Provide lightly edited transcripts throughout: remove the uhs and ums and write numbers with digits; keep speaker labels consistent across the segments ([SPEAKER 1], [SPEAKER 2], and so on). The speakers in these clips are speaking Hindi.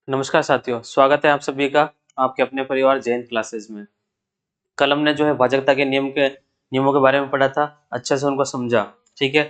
[SPEAKER 1] नमस्कार साथियों, स्वागत है आप सभी का आपके अपने परिवार जैन क्लासेस में। कल हमने जो है भाजकता के नियमों के बारे में पढ़ा था, अच्छे से उनको समझा। ठीक है,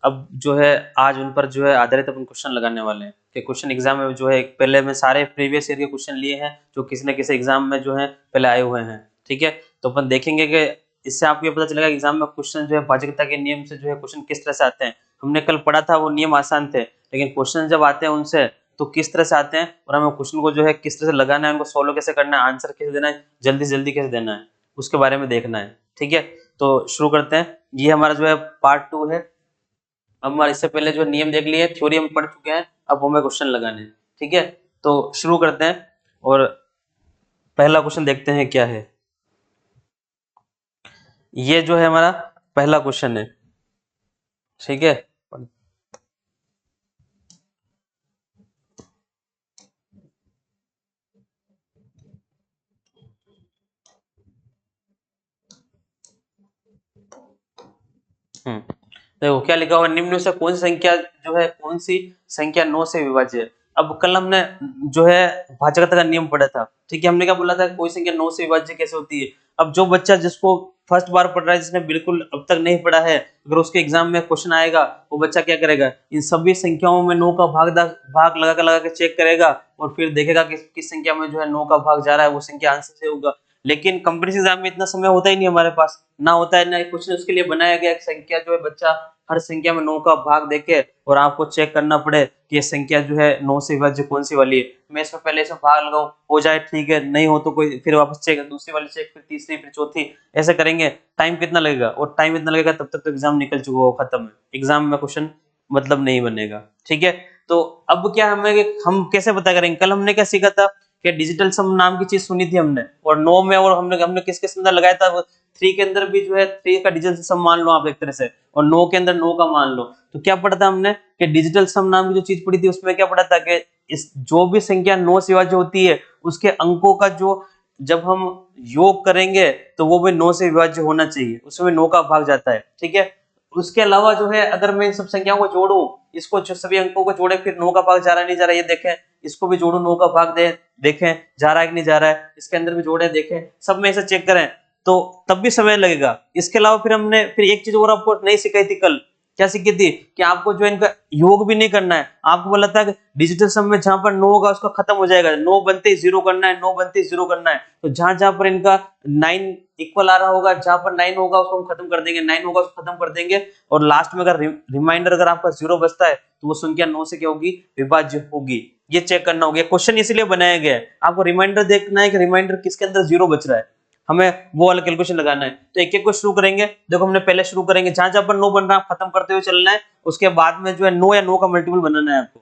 [SPEAKER 1] अब जो है आज उन पर जो है आधारित अपन क्वेश्चन लगाने वाले हैं कि क्वेश्चन एग्जाम में जो है पहले मैं सारे प्रीवियस ईयर के क्वेश्चन लिए हैं जो किसी न किसी एग्जाम में जो है पहले आए हुए हैं। ठीक है, तो अपन देखेंगे कि इससे आपको ये पता चलेगा एग्जाम में क्वेश्चन जो है भाजकता के नियम से जो है क्वेश्चन किस तरह से आते हैं। हमने कल पढ़ा था वो नियम आसान थे, लेकिन क्वेश्चन जब आते हैं उनसे तो किस तरह से आते हैं और हमें क्वेश्चन को जो है किस तरह से लगाना है, उनको सोल्व कैसे करना है, आंसर कैसे देना है, जल्दी से जल्दी कैसे देना है, उसके बारे में देखना है। ठीक है, तो शुरू करते हैं। ये हमारा जो है पार्ट 2 है। अब हमारे इससे पहले जो नियम देख लिए, थ्योरी हम पढ़ चुके हैं, अब हमें क्वेश्चन लगाने हैं। ठीक है, तो शुरू करते हैं और पहला क्वेश्चन देखते हैं क्या है। ये जो है हमारा पहला क्वेश्चन है। ठीक है, देखो क्या लिखा हुआ, निम्न में से कौन सी संख्या जो है, कौन सी संख्या 9 से विभाज्य है। अब कल हमने जो है भाजकता का नियम पढ़ा था। ठीक है, हमने क्या बोला था, कोई संख्या 9 से विभाज्य कैसे होती है। अब जो बच्चा जिसको फर्स्ट बार पढ़ रहा है, जिसने बिल्कुल अब तक नहीं पढ़ा है, अगर उसके एग्जाम में क्वेश्चन आएगा, वो बच्चा क्या करेगा, इन सभी संख्याओं में 9 का भाग लगा के चेक करेगा और फिर देखेगा कि किस संख्या में जो है 9 का भाग जा रहा है, वो संख्या आंसर से होगा। लेकिन कंपटीशन एग्जाम में इतना समय होता ही नहीं हमारे पास, ना होता है ना कुछ उसके लिए बनाया गया एक संख्या जो है बच्चा हर संख्या में 9 का भाग देके और आपको चेक करना पड़े कि ये संख्या जो है 9 से विभाज्य कौन सी वाली है। मैं इसमें पहले इसमें भाग लगाऊं, हो जाए ठीक है, नहीं हो तो कोई फिर वापस चेक, दूसरी वाली चेक, फिर तीसरी, फिर चौथी, ऐसे करेंगे। टाइम कितना लगेगा, और टाइम इतना लगेगा तब तक तो एग्जाम निकल चुका हो, खत्म है एग्जाम में क्वेश्चन, मतलब नहीं बनेगा। ठीक है, तो अब क्या हमें, हम कैसे पता करेंगे। कल हमने क्या सीखा था कि डिजिटल सम नाम की चीज सुनी थी हमने, और 9 में, और हमने हमने किस किस अंदर लगाया था, 3 के अंदर भी जो है 3 का डिजिटल सम मान लो आप एक तरह से, और 9 के अंदर 9 का मान लो। तो क्या पढ़ा था हमने कि डिजिटल सम नाम की जो चीज पढ़ी थी उसमें क्या पढ़ा था कि इस जो भी संख्या 9 से विभाज्य होती है उसके अंकों का जो, जब हम योग करेंगे तो वो भी 9 से विभाज्य होना चाहिए, उसमें 9 का भाग जाता है। ठीक है, उसके अलावा जो है अगर मैं इन सब संख्याओं को जोड़ूं, इसको जो सभी अंकों को जोड़े, फिर 9 का भाग जा रहा है नहीं जा रहा है ये देखें, इसको भी जोड़ू 9 का भाग दे, देखें जा रहा है कि नहीं जा रहा है, इसके अंदर भी जोड़े देखें, सब में ऐसे चेक करें, तो तब भी समय लगेगा। इसके अलावा फिर हमने फिर एक चीज और आपको नहीं सिखाई थी कल, क्या सीखी थी कि आपको जो इनका योग भी नहीं करना है। आपको बोला था कि डिजिटल सम में जहां पर 9 होगा उसका खत्म हो जाएगा, 9 बनते ही 0 करना है, 9 बनते ही 0 करना है। तो जहां जहां पर इनका 9 इक्वल आ रहा होगा, जहां पर 9 होगा उसको हम खत्म कर देंगे, 9 होगा उसको खत्म कर देंगे, और लास्ट में अगर रिमाइंडर अगर आपका 0 बचता है तो वो संख्या 9 से क्या होगी, विभाज्य होगी। ये चेक करना होगा, क्वेश्चन इसलिए बनाया गया है, आपको रिमाइंडर देखना है कि रिमाइंडर किसके अंदर 0 बच रहा है, हमें वो वाला कैलकुलेशन लगाना है। तो एक एक को शुरू करेंगे। देखो हमने पहले शुरू करेंगे जहां जहां पर 9 बन रहा है खत्म करते हुए चलना है, उसके बाद में जो है 9 या 9 का मल्टीपल बनाना है आपको।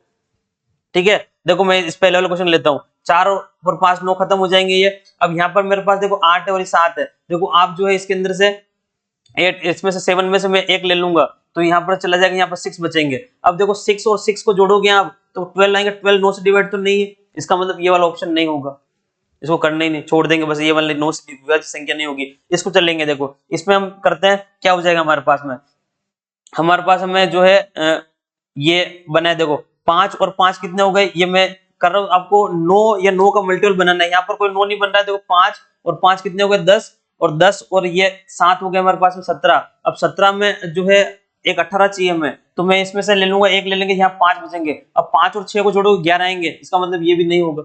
[SPEAKER 1] ठीक है, देखो मैं इस पहले वाला क्वेश्चन लेता हूँ, 4 और 5 9 खत्म हो जाएंगे ये। अब यहाँ पर मेरे पास देखो 8 है और 7 है। देखो आप जो है इसके अंदर से 8, इसमें से 7 में से मैं एक ले लूंगा, तो यहाँ पर चला जाएगा, यहाँ पर 6 बचेंगे। अब देखो 6 और 6 को जोड़ोगे आप तो 12 आएंगे, 12 9 से डिवाइड तो नहीं है, इसका मतलब ये वाला ऑप्शन नहीं होगा, इसको करना ही नहीं, छोड़ देंगे बस, ये वाली 9 से विभाज्य संख्या नहीं होगी, इसको चलेंगे। देखो इसमें हम करते हैं, क्या हो जाएगा हमारे पास में, हमारे पास हमें जो है ये बना है। देखो 5 और 5 कितने हो गए, ये मैं कर रहा हूं आपको, 9 या 9 का मल्टीपल बनाना है। यहाँ पर कोई 9 नहीं बन रहा है। देखो 5 और 5 कितने हो गए, 10, और 10 और ये 7 हो गए हमारे पास में 17। अब 17 में जो है एक 18 चाहिए हमें, तो मैं इसमें से ले लूंगा, एक ले लेंगे, यहाँ 5 बचेंगे। अब 5 और 6 को जोड़ो 11 आएंगे, इसका मतलब ये भी नहीं होगा।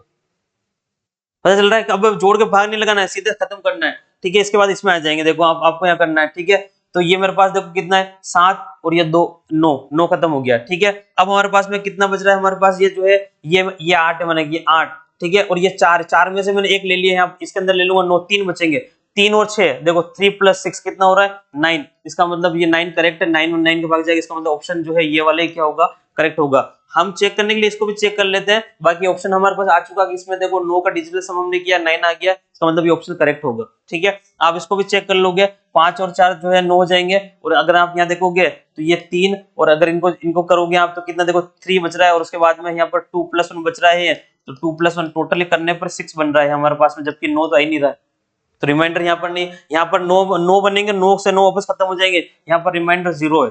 [SPEAKER 1] पता चल रहा है कि अब जोड़ के भाग नहीं लगाना है, सीधे खत्म करना है। ठीक है, इसके बाद इसमें आ जाएंगे। देखो आपको यहाँ करना है। ठीक है, तो ये मेरे पास देखो कितना है, 7 और ये 2, 9, 9 खत्म हो गया। ठीक है, अब हमारे पास में कितना बच रहा है, हमारे पास ये जो है ये 8 है, मैंने ये 8। ठीक है, और ये 4 में से मैंने एक ले लिया है, इसके अंदर ले लूंगा 9, 3 बचेंगे। 3 और 6, देखो 3 + 6 कितना हो रहा है, 9। इसका मतलब ये 9 करेक्ट है, 9 और 9 के भाग जाएगा, इसका मतलब ऑप्शन जो है ये वाला ही क्या होगा, करेक्ट होगा। हम चेक करने के लिए इसको भी चेक कर लेते हैं। बाकी ऑप्शन हमारे पास आ चुका कि इसमें देखो 9 का डिजिटल सम हमने किया, 9 आ गया, इसका मतलब ये ऑप्शन करेक्ट होगा। ठीक है, आप इसको भी चेक कर लोगे। 5 और 4 जो है 9 हो जाएंगे, और अगर आप यहाँ देखोगे तो ये 3, और अगर इनको इनको करोगे आप तो कितना, देखो 3 बच रहा है, और उसके बाद में यहाँ पर 2 + 1 बच रहा है, तो 2 + 1 टोटली करने पर 6 बन रहा है हमारे पास में, जबकि 9 तो आ ही नहीं रहा है। तो रिमाइंडर यहाँ पर नहीं, यहाँ पर 9 बनेंगे, 9 से 9 वापस खत्म हो जाएंगे, यहाँ पर रिमाइंडर 0 है।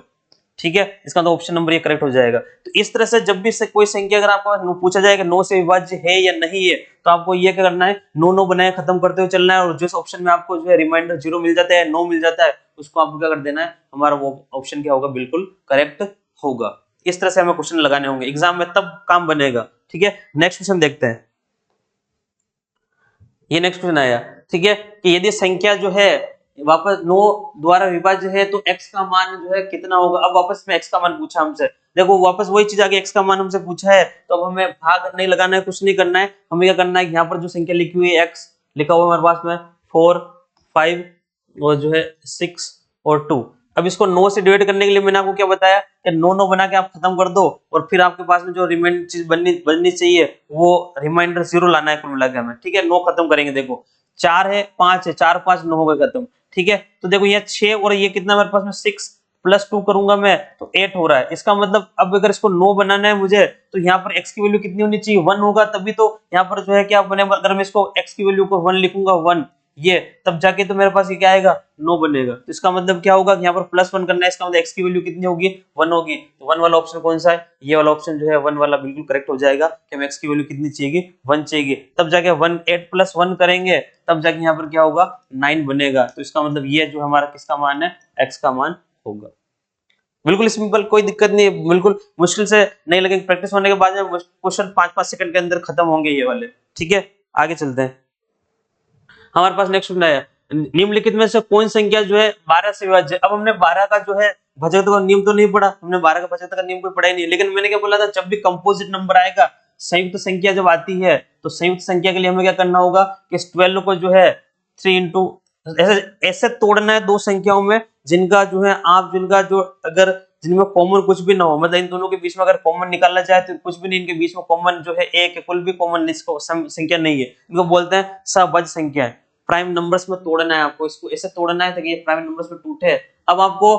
[SPEAKER 1] ठीक है, इसका तो ऑप्शन नंबर ये करेक्ट हो जाएगा। तो इस तरह से जब भी से कोई संख्या अगर आपको पूछा जाएगा 9 से विभाज्य है या नहीं है, तो आपको ये क्या करना है, 9 बनाए खत्म करते हुए चलना है, और जिस ऑप्शन में आपको जो है रिमाइंडर 0 मिल जाता है, 9 मिल जाता है, उसको आपको क्या कर देना है, हमारा वो ऑप्शन क्या होगा, बिल्कुल करेक्ट होगा। इस तरह से हमें क्वेश्चन लगाने होंगे एग्जाम में, तब काम बनेगा। ठीक है, नेक्स्ट क्वेश्चन देखते हैं। ये नेक्स्ट क्वेश्चन आया, ठीक है, कि यदि संख्या जो है वापस 9 द्वारा विभाज्य है तो x का मान जो है कितना होगा। अब वापस में x का मान पूछा हमसे, देखो वापस वही चीज आगे, x का मान हमसे पूछा है, तो अब हमें भाग नहीं लगाना है, कुछ नहीं करना है, हमें क्या करना है, यहाँ पर जो संख्या लिखी हुई है x लिखा हुआ हमारे पास में 4 5 और जो है 6 और 2। अब इसको 9 से डिवाइड करने के लिए मैंने आपको क्या बताया कि 9 बना के आप खत्म कर दो, और फिर आपके पास में जो रिमाइंडर चीज बननी चाहिए वो रिमाइंडर 0 लाना है कुल मिला के हमें। ठीक है, 9 खत्म करेंगे, देखो 4 है 5 है, 4 5 9 हो गए खत्म। ठीक है, तो देखो ये 6 और ये कितना मेरे पास में 6 प्लस 2 करूंगा मैं तो 8 हो रहा है। इसका मतलब अब अगर इसको 9 बनाना है मुझे, तो यहाँ पर x की वैल्यू कितनी होनी चाहिए, 1 होगा, तभी तो यहाँ पर जो है क्या बनेगा, अगर मैं इसको x की वैल्यू को 1 लिखूंगा 1, ये तब जाके तो मेरे पास ये क्या आएगा, 9 बनेगा। तो इसका मतलब क्या होगा, यहाँ पर +1 करना है, इसका मतलब x की वैल्यू कितनी होगी, 1 होगी। तो 1 वाला ऑप्शन कौन सा है, ये वाला ऑप्शन जो है 1 वाला बिल्कुल करेक्ट हो जाएगा कि हमें x की वैल्यू कितनी चाहिए, 1 चाहिए, तब जाके 1 8 + 1 करेंगे, तब जाके यहाँ पर क्या होगा, 9 बनेगा। तो इसका मतलब ये जो हमारा किसका मान है, x का मान होगा। बिल्कुल सिंपल, कोई दिक्कत नहीं है, बिल्कुल मुश्किल से नहीं लगेगा, प्रैक्टिस होने के बाद में क्वेश्चन 5-5 सेकंड के अंदर खत्म होंगे ये वाले। ठीक है, आगे चलते हैं। हमारे पास नेक्स्ट क्वेश्चन है, निम्नलिखित में से कौन संख्या जो है 12 से विभाज्य। अब हमने 12 का जो है भाजक का नियम तो नहीं पढ़ा, हमने 12 का भाजक का नियम कोई पढ़ा ही नहीं, लेकिन मैंने क्या बोला था, जब भी कंपोजिट नंबर आएगा, संयुक्त संख्या जब आती है, तो संयुक्त संख्या के लिए हमें क्या करना होगा कि 12 को जो है 3 इंटू ऐसे ऐसे तोड़ना है दो संख्याओं में जिनका जो है आप जिनका जो अगर जिनमें कॉमन कुछ भी ना हो, मतलब इन दोनों के बीच में अगर कॉमन निकालना चाहे तो कुछ भी नहीं, इनके बीच में कॉमन जो है एक है, कुल भी कॉमन संख्या नहीं है, इनको बोलते हैं सहभाज्य संख्या है। प्राइम नंबर्स में तोड़ना है आपको, इसको ऐसे तोड़ना है ताकि ये प्राइम नंबर्स में टूटे। अब आपको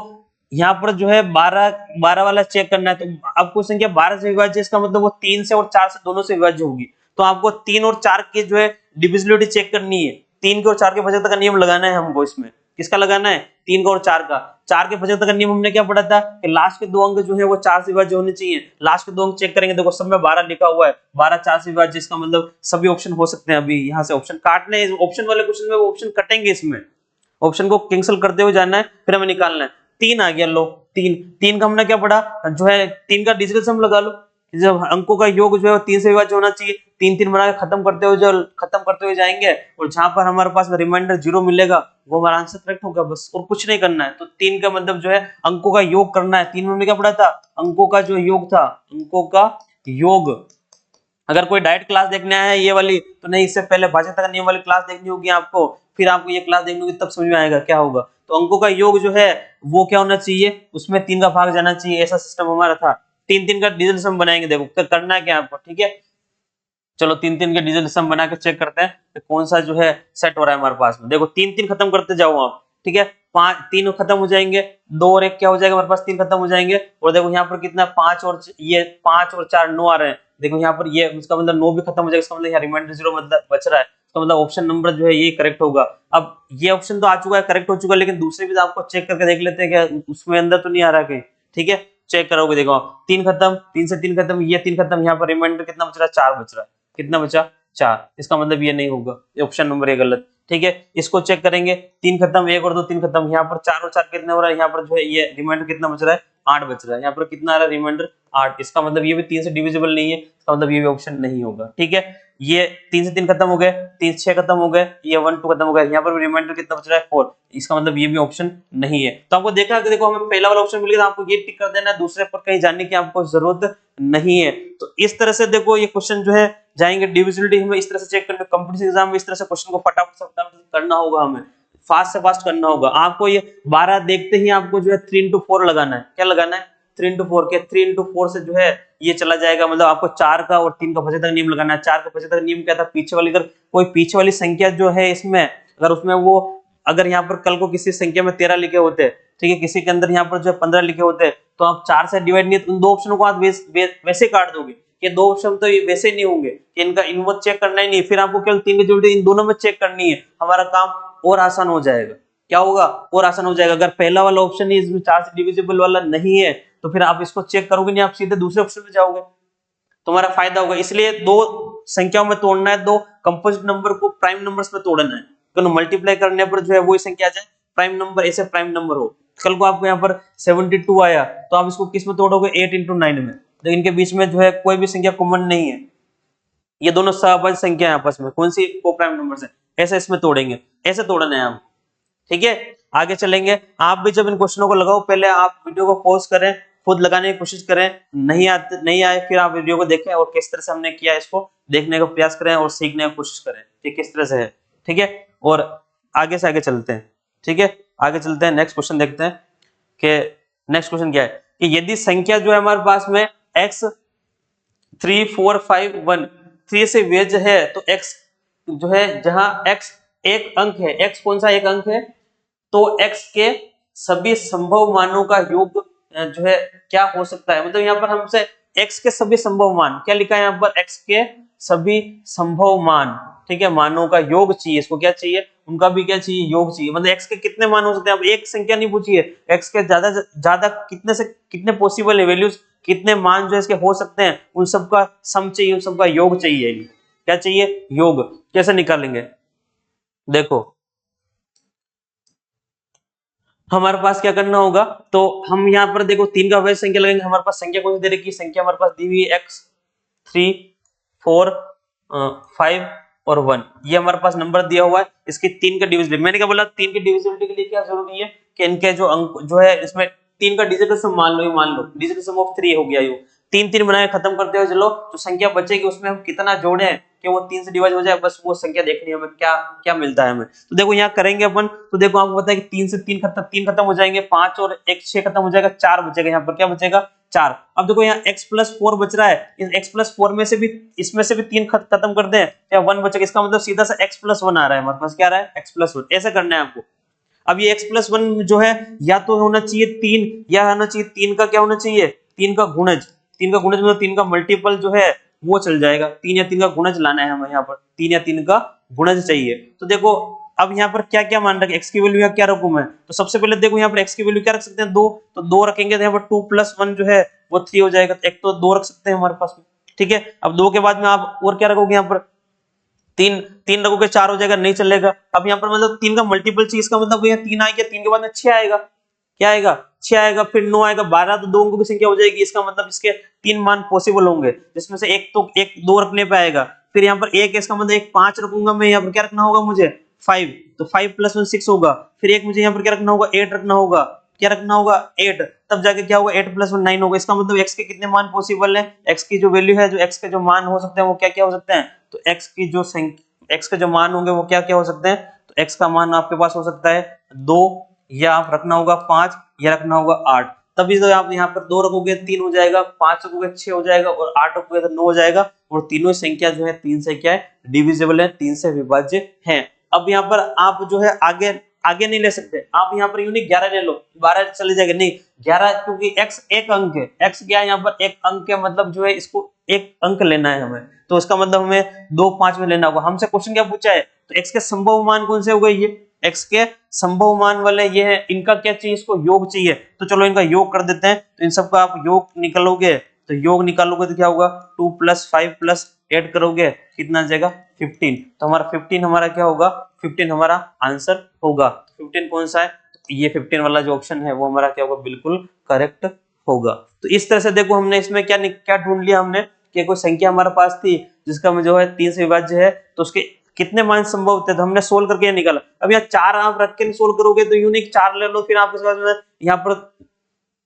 [SPEAKER 1] यहाँ पर जो है 12 वाला चेक करना है, तो आपको संख्या 12 से विभाज्य, इसका मतलब वो 3 से और 4 से दोनों से विभाज्य होगी। तो आपको 3 और 4 के जो है डिविजिबिलिटी चेक करनी है, 3 के और 4 के भाजकता का नियम लगाना है हमको। इसमें किसका लगाना है, 3 का और 4 का। 4 के भाजकता का नियम हमने क्या पढ़ा था कि लास्ट के दो अंक जो है वो 4 से विभाज्य होने चाहिए। लास्ट के दो अंक चेक करेंगे, देखो सब में 12 लिखा हुआ है, 12 4 से विभाज्य, इसका मतलब सभी ऑप्शन हो सकते हैं। अभी यहाँ से ऑप्शन काटने, ऑप्शन वाले क्वेश्चन में वो ऑप्शन कटेंगे, इसमें ऑप्शन को कैंसिल करते हुए जाना है, फिर हमें निकालना है। 3 आ गया, लो 3 का हमने क्या पढ़ा, जो है 3 का डिजिटल सम लगा लो, जब अंकों का योग जो है 3 से विभाज्य होना चाहिए, 3 बना के खत्म करते हुए जाएंगे, और जहां पर हमारे पास रिमाइंडर 0 मिलेगा वो हमारा आंसर करेक्ट होगा, बस और कुछ नहीं करना है। तो 3 का मतलब जो है अंकों का योग करना है। 3 में हमने क्या पढ़ा था, अंकों का जो योग था, अंकों का योग। अगर कोई डायरेक्ट क्लास देखने आया है ये वाली, तो नहीं, इससे पहले भाजकता का नियम वाली क्लास देखनी होगी आपको, फिर आपको ये क्लास देखनी होगी, तब समझ में आएगा क्या होगा। तो अंकों का योग जो है वो क्या होना चाहिए, उसमें 3 का भाग जाना चाहिए, ऐसा सिस्टम हमारा था। 3 का डिजिटल सम बनाएंगे, देखो करना है क्या आपको, ठीक है। चलो 3 के डिजिटल सम बना के चेक करते हैं कि कौन सा जो है सेट हो रहा है हमारे पास में। देखो 3 खत्म करते जाओ आप, ठीक है, 3 खत्म हो जाएंगे, 2 और 1 क्या हो जाएगा, हमारे पास 3 खत्म हो जाएंगे। और देखो यहाँ पर कितना 5 और ये 5 और 4 9 आ रहे हैं, देखो यहाँ पर ये इसका मतलब 9 भी खत्म हो जाएगा, इसका मतलब यहाँ रिमाइंडर 0 मतलब बच रहा है, तो मतलब ऑप्शन नंबर जो है ये करेक्ट होगा। अब ये ऑप्शन तो आ चुका है, करेक्ट हो चुका है, लेकिन दूसरे भी तो आपको चेक करके देख लेते हैं क्या उसमें अंदर तो नहीं आ रहा कहीं, ठीक है, चेक करोगे, देखो 3 खत्म, 3 से 3 खत्म, ये 3 खत्म, यहाँ पर रिमाइंडर कितना बच रहा है, 4 बच रहा है, कितना बचा 4, इसका मतलब ये नहीं होगा, ऑप्शन नंबर ये गलत, ठीक है। इसको चेक करेंगे, 3 खत्म, 1 और 2 3 खत्म, यहाँ पर 4 और 4 कितने हो रहा है, यहाँ पर जो है ये रिमाइंडर कितना बच रहा है, 8 बच रहा है, यहाँ पर कितना आ रहा है रिमाइंडर 8, इसका मतलब ये भी 3 से डिविजिबल नहीं है, इसका मतलब ये भी ऑप्शन नहीं होगा, ठीक है। ये 3 से 3 खत्म हो गए, 3 6 खत्म हो गए, ये 1 2 खत्म हो गए, यहाँ पर रिमाइंडर कितना बच रहा है 4, इसका मतलब ये भी ऑप्शन नहीं है। तो आपको देखा कि देखो हमें पहला वाला ऑप्शन मिल गया, आपको ये टिक कर देना है, दूसरे पर कहीं जाने की आपको जरूरत नहीं है। तो इस तरह से देखो ये क्वेश्चन जो है जाएंगे डिविजिबिलिटी, हमें इस तरह से चेक करना, कंपटीशन एग्जाम में इस तरह से क्वेश्चन को फटाफट करना होगा, हमें फास्ट से फास्ट करना होगा। आपको ये 12 देखते ही आपको जो है 3 into 4 लगाना है, क्या लगाना है 3 into 4 के 3 into 4 से जो है ये चला जाएगा, मतलब आपको 4 का और 3 का भाजकता नियम लगाना है। 4 का भाजकता नियम क्या था, पीछे वाली अगर कोई पीछे वाली संख्या जो है इसमें अगर उसमें वो अगर यहाँ पर कल को किसी संख्या में 13 लिखे होते, ठीक है, किसी के अंदर यहाँ पर जो 15 लिखे होते, तो आप 4 से डिवाइड नहीं, उन दो ऑप्शनों को आप वैसे काट दोगे, ये दो ऑप्शन तो ये वैसे नहीं होंगे, इनका इनवर्स चेक करना ही नहीं, फिर आपको केवल 3 की जोड़ी इन दोनों में चेक करनी है, हमारा काम और आसान हो जाएगा, क्या होगा, और आसान हो जाएगा। अगर पहला वाला ऑप्शन ही इसमें 4 से डिविजिबल वाला नहीं है तो फिर आप इसको चेक करोगे नहीं, आप सीधे दूसरे ऑप्शन में जाओगे, तुम्हारा फायदा होगा। इसलिए दो संख्याओं में तोड़ना है, दो कंपोजिट नंबर को प्राइम नंबर्स में तोड़ना है, तो मल्टीप्लाई करने पर जो है वही संख्या आ जाए प्राइम नंबर, ऐसे प्राइम नंबर हो। कल को आपको यहाँ पर 72 आया तो आप इसको किस में तोड़ोगे, 8 into 9 में, तो इनके बीच में जो है कोई भी संख्या कॉमन नहीं है, ये दोनों सहभाज्य संख्या है आपस में, कौन सी, को प्राइम नंबर से, ऐसे इसमें तोड़ेंगे, ऐसे तोड़ना है आप। ठीक है, आगे चलेंगे। आप भी जब इन क्वेश्चनों को लगाओ, पहले आप वीडियो को पॉज करें, खुद लगाने की कोशिश करें, नहीं आए फिर आप वीडियो को देखें और किस तरह से हमने किया इसको देखने का प्रयास करें और सीखने की कोशिश करें कि किस तरह से है। ठीक है, और आगे से आगे चलते हैं। ठीक है, आगे चलते हैं, नेक्स्ट क्वेश्चन देखते हैं कि नेक्स्ट क्वेश्चन क्या है कि यदि संख्या जो है हमारे पास में x 3 4 5 1 3 से वेज है तो x जो है, जहां x एक अंक है, x कौन सा एक अंक है, तो x के सभी संभव मानों का योग जो है क्या हो सकता है, मतलब यहाँ पर हमसे x के सभी संभव मान क्या लिखा है, यहाँ पर x के सभी संभव मान, ठीक है, मानों का योग चाहिए, इसको क्या चाहिए, उनका भी क्या चाहिए, योग चाहिए। मतलब x के कितने मान हो सकते हैं, अब एक संख्या नहीं पूछी है, x के ज्यादा ज्यादा कितने से कितने पॉसिबल है वैल्यूज, कितने मान जो इसके हो सकते हैं, उन सबका सम चाहिए, उन सबका योग चाहिए। क्या चाहिए, योग। कैसे निकालेंगे, देखो हमारे पास क्या करना होगा, तो हम यहाँ पर देखो 3 का अवयव संख्या लगेंगे, हमारे पास संख्या कौन सी दे रखी है, संख्या हमारे पास दी हुई है x 3 4 5 और 1, ये हमारे पास नंबर दिया हुआ है। इसकी 3 का डिविजिबिलिटी, मैंने क्या बोला, 3 की डिविजिबिलिटी के लिए क्या जरूरी है कि इनके जो अंक जो है इसमें 3 का डिजिटल सम मान लो, ये मान लो डिजिटल सम ऑफ 3 हो गया, ये 3 3 बनाए खत्म करते हुए चलो, जो संख्या बचेगी उसमें हम कितना जोड़े कि वो 3 से डिवाइड हो जाए, बस वो संख्या देखनी है हमें, क्या क्या मिलता है हमें। तो देखो यहाँ करेंगे अपन, तो देखो आपको पता है कि 3 से 3 खत्म हो जाएंगे, 5 और 1 6 खत्म हो जाएगा, 4 बचेगा, यहाँ पर क्या बचेगा, 4। अब देखो यहाँ x+4 बच रहा है, इस x+4 में से भी, इसमें से भी 3 खत्म कर दें, या 1 बचेगा, इसका मतलब सीधा सा x+1 आ रहा है हमारे पास, क्या आ रहा है, x+1, ऐसा करना है आपको। अब ये x+1 जो है या तो होना चाहिए 3, या होना चाहिए 3 का क्या होना चाहिए, 3 का गुणज, 3 का गुणज मतलब 3 का मल्टीपल जो है वो चल जाएगा, 3 या 3 का गुणज लाना है हमें, यहाँ पर 3 या 3 का गुणज चाहिए। तो देखो अब यहाँ पर क्या क्या मान रखे, x की वैल्यू क्या रखूं मैं, तो सबसे पहले देखो यहाँ पर x की वैल्यू क्या रख सकते हैं, 2, तो 2 रखेंगे तो यहाँ पर 2 + 1 जो है वो 3 हो जाएगा, तो एक तो 2 रख सकते हैं हमारे पास में। ठीक है, अब 2 के बाद में आप और क्या रखोगे, यहाँ पर 3 रखोगे 4 हो जाएगा, नहीं चलेगा। अब यहाँ पर मतलब 3 का मल्टीपल चाहिए, इसका मतलब यहाँ 3 आएगा, 3 के बाद में 6 आएगा, क्या आएगा, 6 आएगा, फिर 9 आएगा, 12, तो 2 अंकों की संख्या हो जाएगी, इसका मतलब इसके 3 मान पॉसिबल होंगे, जिसमें से एक तो एक 2 रखने पे आएगा, फिर यहाँ पर 1 इसका मतलब एक 5 रखूंगा मैं, यहाँ पर क्या रखना होगा मुझे, 5, तो 5 + 1 6 होगा, फिर एक मुझे यहाँ पर क्या रखना होगा, 8 रखना होगा, क्या रखना होगा, 8, तब जाके क्या होगा, 8 + 1 9 होगा। इसका मतलब x के कितने मान पॉसिबल है, x की जो वैल्यू है, जो x के जो मान हो सकते हैं वो क्या क्या हो सकते हैं, तो x की जो x के जो मान होंगे वो क्या क्या हो सकते हैं, तो x का मान आपके पास हो सकता है 2, या आप रखना होगा 5, या रखना होगा 8, तभी तो आप यहाँ पर 2 रखोगे 3 हो जाएगा, 5 रखोगे 6 हो जाएगा, और 8 रखोगे तो 9 हो जाएगा, और तीनों संख्या जो है 3 से क्या है, डिविजिबल है, 3 से विभाज्य है। अब यहाँ पर आप जो है आगे आगे नहीं ले सकते, आप यहाँ पर यूनिक 11 ले लो, 12 चले जाएगा, नहीं 11, क्योंकि x एक अंक है, x क्या है यहाँ पर एक अंक है, मतलब जो है इसको एक अंक लेना है हमें, तो इसका मतलब हमें 2 5 में लेना होगा। हमसे क्वेश्चन क्या पूछा है, तो x के संभव मान कौन से हो गए, ये x के संभव मान वाले ये है, इनका क्या चाहिए, इसको योग चाहिए, तो चलो इनका योग कर देते हैं। तो इन सबका आप योग निकालोगे, तो योग निकालोगे तो क्या होगा, 2 + 5 + 8 करोगे, कितना आ जाएगा, 15, तो हमारा 15 हमारा क्या होगा, 15 हमारा आंसर होगा। 15 कौन सा है, ये 15 वाला जो ऑप्शन है वो हमारा क्या होगा, बिल्कुल करेक्ट होगा। तो इस तरह से देखो हमने इसमें क्या क्या ढूंढ लिया हमने, कि कोई संख्या हमारे पास थी जिसका जो है 3 से विभाज्य है, तो उसके कितने मान संभव थे, तो हमने सोल्व करके निकाला। अब यहाँ 4 आप रख के सोल्व करोगे तो यूनिक 4 ले लो, फिर आप इसके बाद यहाँ पर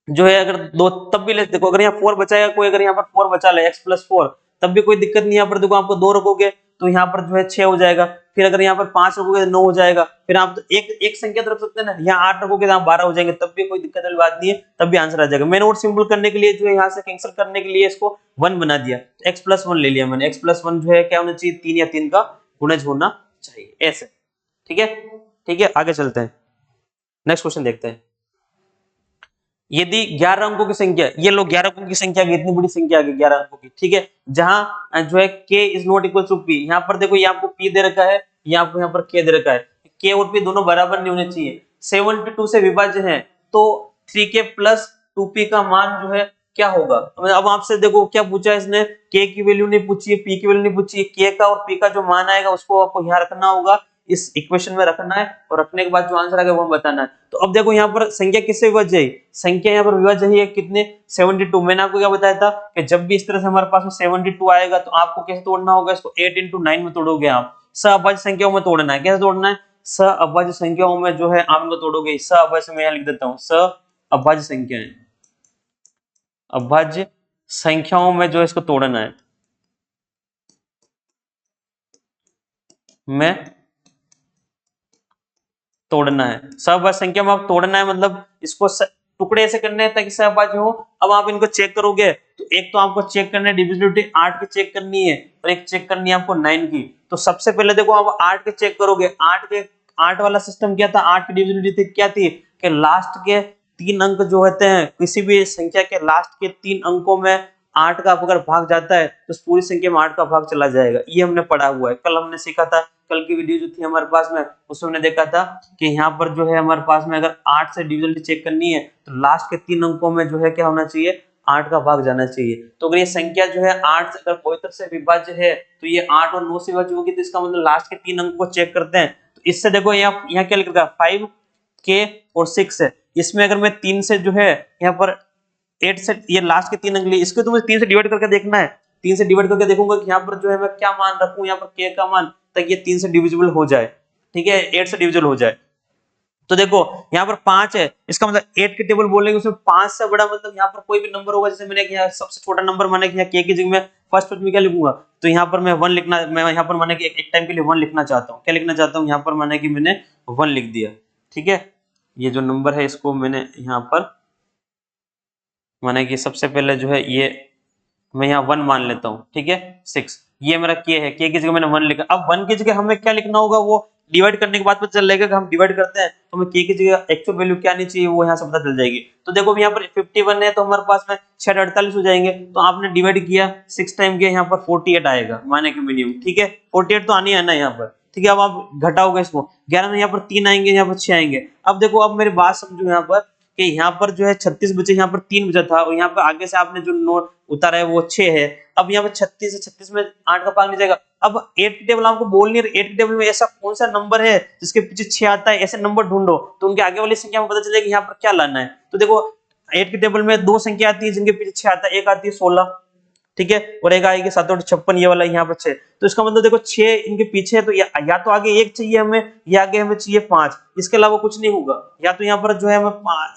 [SPEAKER 1] जो है अगर 2 तब भी ले, देखो अगर यहाँ 4 बचाएगा कोई, अगर यहाँ पर 4 बचा ले x+4 तब भी कोई दिक्कत नहीं, यहाँ पर देखो आपको 2 रखोगे तो यहाँ पर जो है 6 हो जाएगा, फिर अगर यहाँ पर 5 रखोगे तो 9 हो जाएगा, फिर आप एक संख्या तो रख सकते हैं ना, यहाँ 8 रखोगे तो यहाँ 12 हो जाएंगे, तब भी कोई दिक्कत वाली बात नहीं है, तब भी आंसर आ जाएगा। मैंने और सिंपल करने के लिए जो है यहाँ से कैंसिल करने के लिए इसको 1 बना दिया, तो x+1 ले लिया मैंने, x+1 जो है क्या होना चाहिए, 3 या 3 का गुणज होना चाहिए, ऐसे। ठीक है, ठीक है, आगे चलते हैं, नेक्स्ट क्वेश्चन देखते हैं। यदि 11 अंकों की संख्या, ये लोग 11 अंकों की संख्या की, इतनी बड़ी संख्या आ गई 11 अंकों की, ठीक है, जहां जो है k is not equal to p, यहाँ पर देखो ये आपको p दे रखा है, ये आपको यहाँ पर k दे रखा है, k और p दोनों बराबर नहीं होने चाहिए, 72 से विभाज्य है तो 3k प्लस 2p का मान जो है क्या होगा। अब आपसे देखो क्या पूछा है इसने, k की वैल्यू नहीं पूछी है, p की वैल्यू नहीं पूछी है, k का और p का जो मान आएगा उसको आपको यहाँ रखना होगा, इस इक्वेशन में रखना है, और रखने के बाद जो आंसर आएगा वो बताना है। तो अब देखो यहाँ पर संख्या किससे विभाज्य है, संख्या यहाँ पर विभाज्य है कितने 72। मैंने आपको क्या बताया था कि जब भी इस तरह से हमारे पास में 72 आएगा तो आपको कैसे तोड़ना होगा, इसको 8 into 9 में तोड़ोगे आप, सअभाज्य संख्याओं में तोड़ना है। कैसे तोड़ना है, सअभाज्य संख्याओं में जो है आप इनको तोड़ोगे, सअभाज्य में यहाँ लिख देता हूँ, सअभाज्य संख्याएं, अभाज्य संख्याओं में जो है इसको तोड़ना है, में तोड़ना है, सहभाज्य संख्या में आप तोड़ना है, मतलब इसको टुकड़े ऐसे करने हैं ताकि सहभाज्य हो। अब आप इनको चेक करोगे तो एक तो आपको चेक करना है डिविजिबिलिटी 8 की चेक करनी है और एक चेक करनी है आपको 9 की। तो सबसे पहले देखो आप 8 के चेक करोगे, 8 वाला सिस्टम क्या था, 8 की डिविजिबिलिटी क्या थी कि लास्ट के 3 अंक जो होते हैं किसी भी संख्या के लास्ट के 3 अंकों में 8 का अगर भाग जाता है तो उस पूरी संख्या में 8 का भाग चला जाएगा। ये हमने पढ़ा हुआ है, कल हमने सीखा था, कल की वीडियो जो थी हमारे पास में उसमें हमने देखा था कि यहाँ पर जो है हमारे पास में अगर 8 से डिविजिबिलिटी चेक करनी है तो लास्ट के 3 अंकों में जो है क्या होना चाहिए, 8 का भाग जाना चाहिए। तो अगर ये संख्या जो है 8 से अगर कोई तरह से विभाज्य है तो ये 8 और 9 से विभाज्य होगी, तो इसका मतलब लास्ट के 3 अंकों को चेक करते हैं। तो इससे देखो यहाँ क्या लिख रखा है 5k और 6 है, इसमें अगर मैं 3 से जो है यहाँ पर 8 से ये लास्ट के 3 अंक लिए, इसको तो मुझे 3 से डिवाइड करके देखना है, 3 से डिवाइड करके देखूंगा कि यहाँ पर जो है मैं क्या मान रखूं यहाँ पर k का मान, ताकि ये 3 से डिविजिबल हो जाए, ठीक है, 8 से डिविजिबल हो जाए। तो देखो यहाँ पर 5 है, इसका मतलब 8 के टेबल बोलेंगे उसमें 5 से बड़ा मतलब यहाँ पर कोई भी नंबर होगा, जैसे मैंने यहाँ सबसे छोटा नंबर माना कि यहाँ k की जगह में फर्स्ट में क्या लिखूंगा, तो यहाँ पर मैं 1 लिखना, मैं यहाँ पर माने कि एक टाइम के लिए 1 लिखना चाहता हूँ, क्या लिखना चाहता हूँ यहाँ पर माने कि मैंने 1 लिख दिया, ठीक है। ये जो नंबर है इसको मैंने यहाँ पर माने कि सबसे पहले जो है ये मैं यहाँ 1 मान लेता हूँ, ठीक है, 6 ये मेरा k है, k की जगह मैंने 1 लिखा। अब 1 की जगह हमें क्या लिखना होगा, वो डिवाइड करने के बाद पता चल जाएगा कि हम डिवाइड करते हैं तो हमें k की जगह एक्चुअल वैल्यू क्या आनी चाहिए वो यहाँ से पता चल जाएगी। तो देखो यहाँ पर 51 है तो हमारे पास में 6 48 हो जाएंगे, तो आपने डिवाइड किया 6 टाइम किया, यहाँ पर 48 आएगा माने कि मिनिमम, ठीक है, 48 तो आनी है ना यहाँ पर, ठीक है। अब आप घटाओगे इसको 11 में यहाँ पर 3 आएंगे, यहाँ पर 6 आएंगे। अब देखो अब मेरी बात समझो यहाँ पर कि यहाँ पर जो है 36 बचे, यहाँ पर 3 बचा था और यहाँ पर आगे से आपने जो नोट उतारा है वो 6 है। अब यहाँ पर 36 है, 36 में 8 का भाग नहीं जाएगा। अब 8 की टेबल आपको बोल नहीं रही, 8 की टेबल में ऐसा कौन सा नंबर है जिसके पीछे 6 आता है, ऐसे नंबर ढूंढो तो उनके आगे वाली संख्या में पता चलेगा कि यहाँ पर क्या लाना है। तो देखो 8 की टेबल में 2 संख्या आती है जिनके पीछे 6 आता है, एक आती है 16, ठीक है, और एक आएगी 7 और 56, ये वाला यहाँ पर 6। तो इसका मतलब देखो 6 इनके पीछे है तो या तो आगे 1 चाहिए हमें या आगे हमें चाहिए 5, इसके अलावा कुछ नहीं होगा। या तो यहाँ पर जो है हमें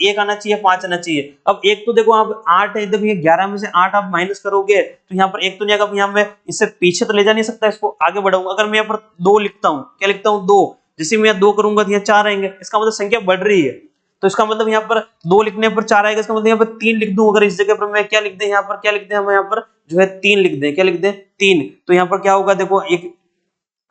[SPEAKER 1] 1 आना चाहिए, 5 आना चाहिए। अब एक तो देखो आप 8 है, देखो ये 11 में से 8 आप माइनस करोगे तो यहाँ पर 1 तो नहीं आएगा, यहाँ मैं इससे पीछे तो ले जा नहीं सकता, इसको आगे बढ़ाऊंगा। अगर मैं यहाँ पर 2 लिखता हूँ, क्या लिखता हूँ 2, जैसे मैं 2 करूंगा तो यहाँ 4 आएंगे, इसका मतलब संख्या बढ़ रही है। तो इसका मतलब यहाँ पर 2 लिखने पर 4 आएगा, इसका मतलब यहाँ पर 3 लिख दूं, अगर इस जगह पर मैं क्या लिख दें, यहाँ पर क्या लिख दें, हम यहाँ पर जो है 3 लिख दें, क्या लिख दें 3। तो यहाँ पर क्या होगा देखो, एक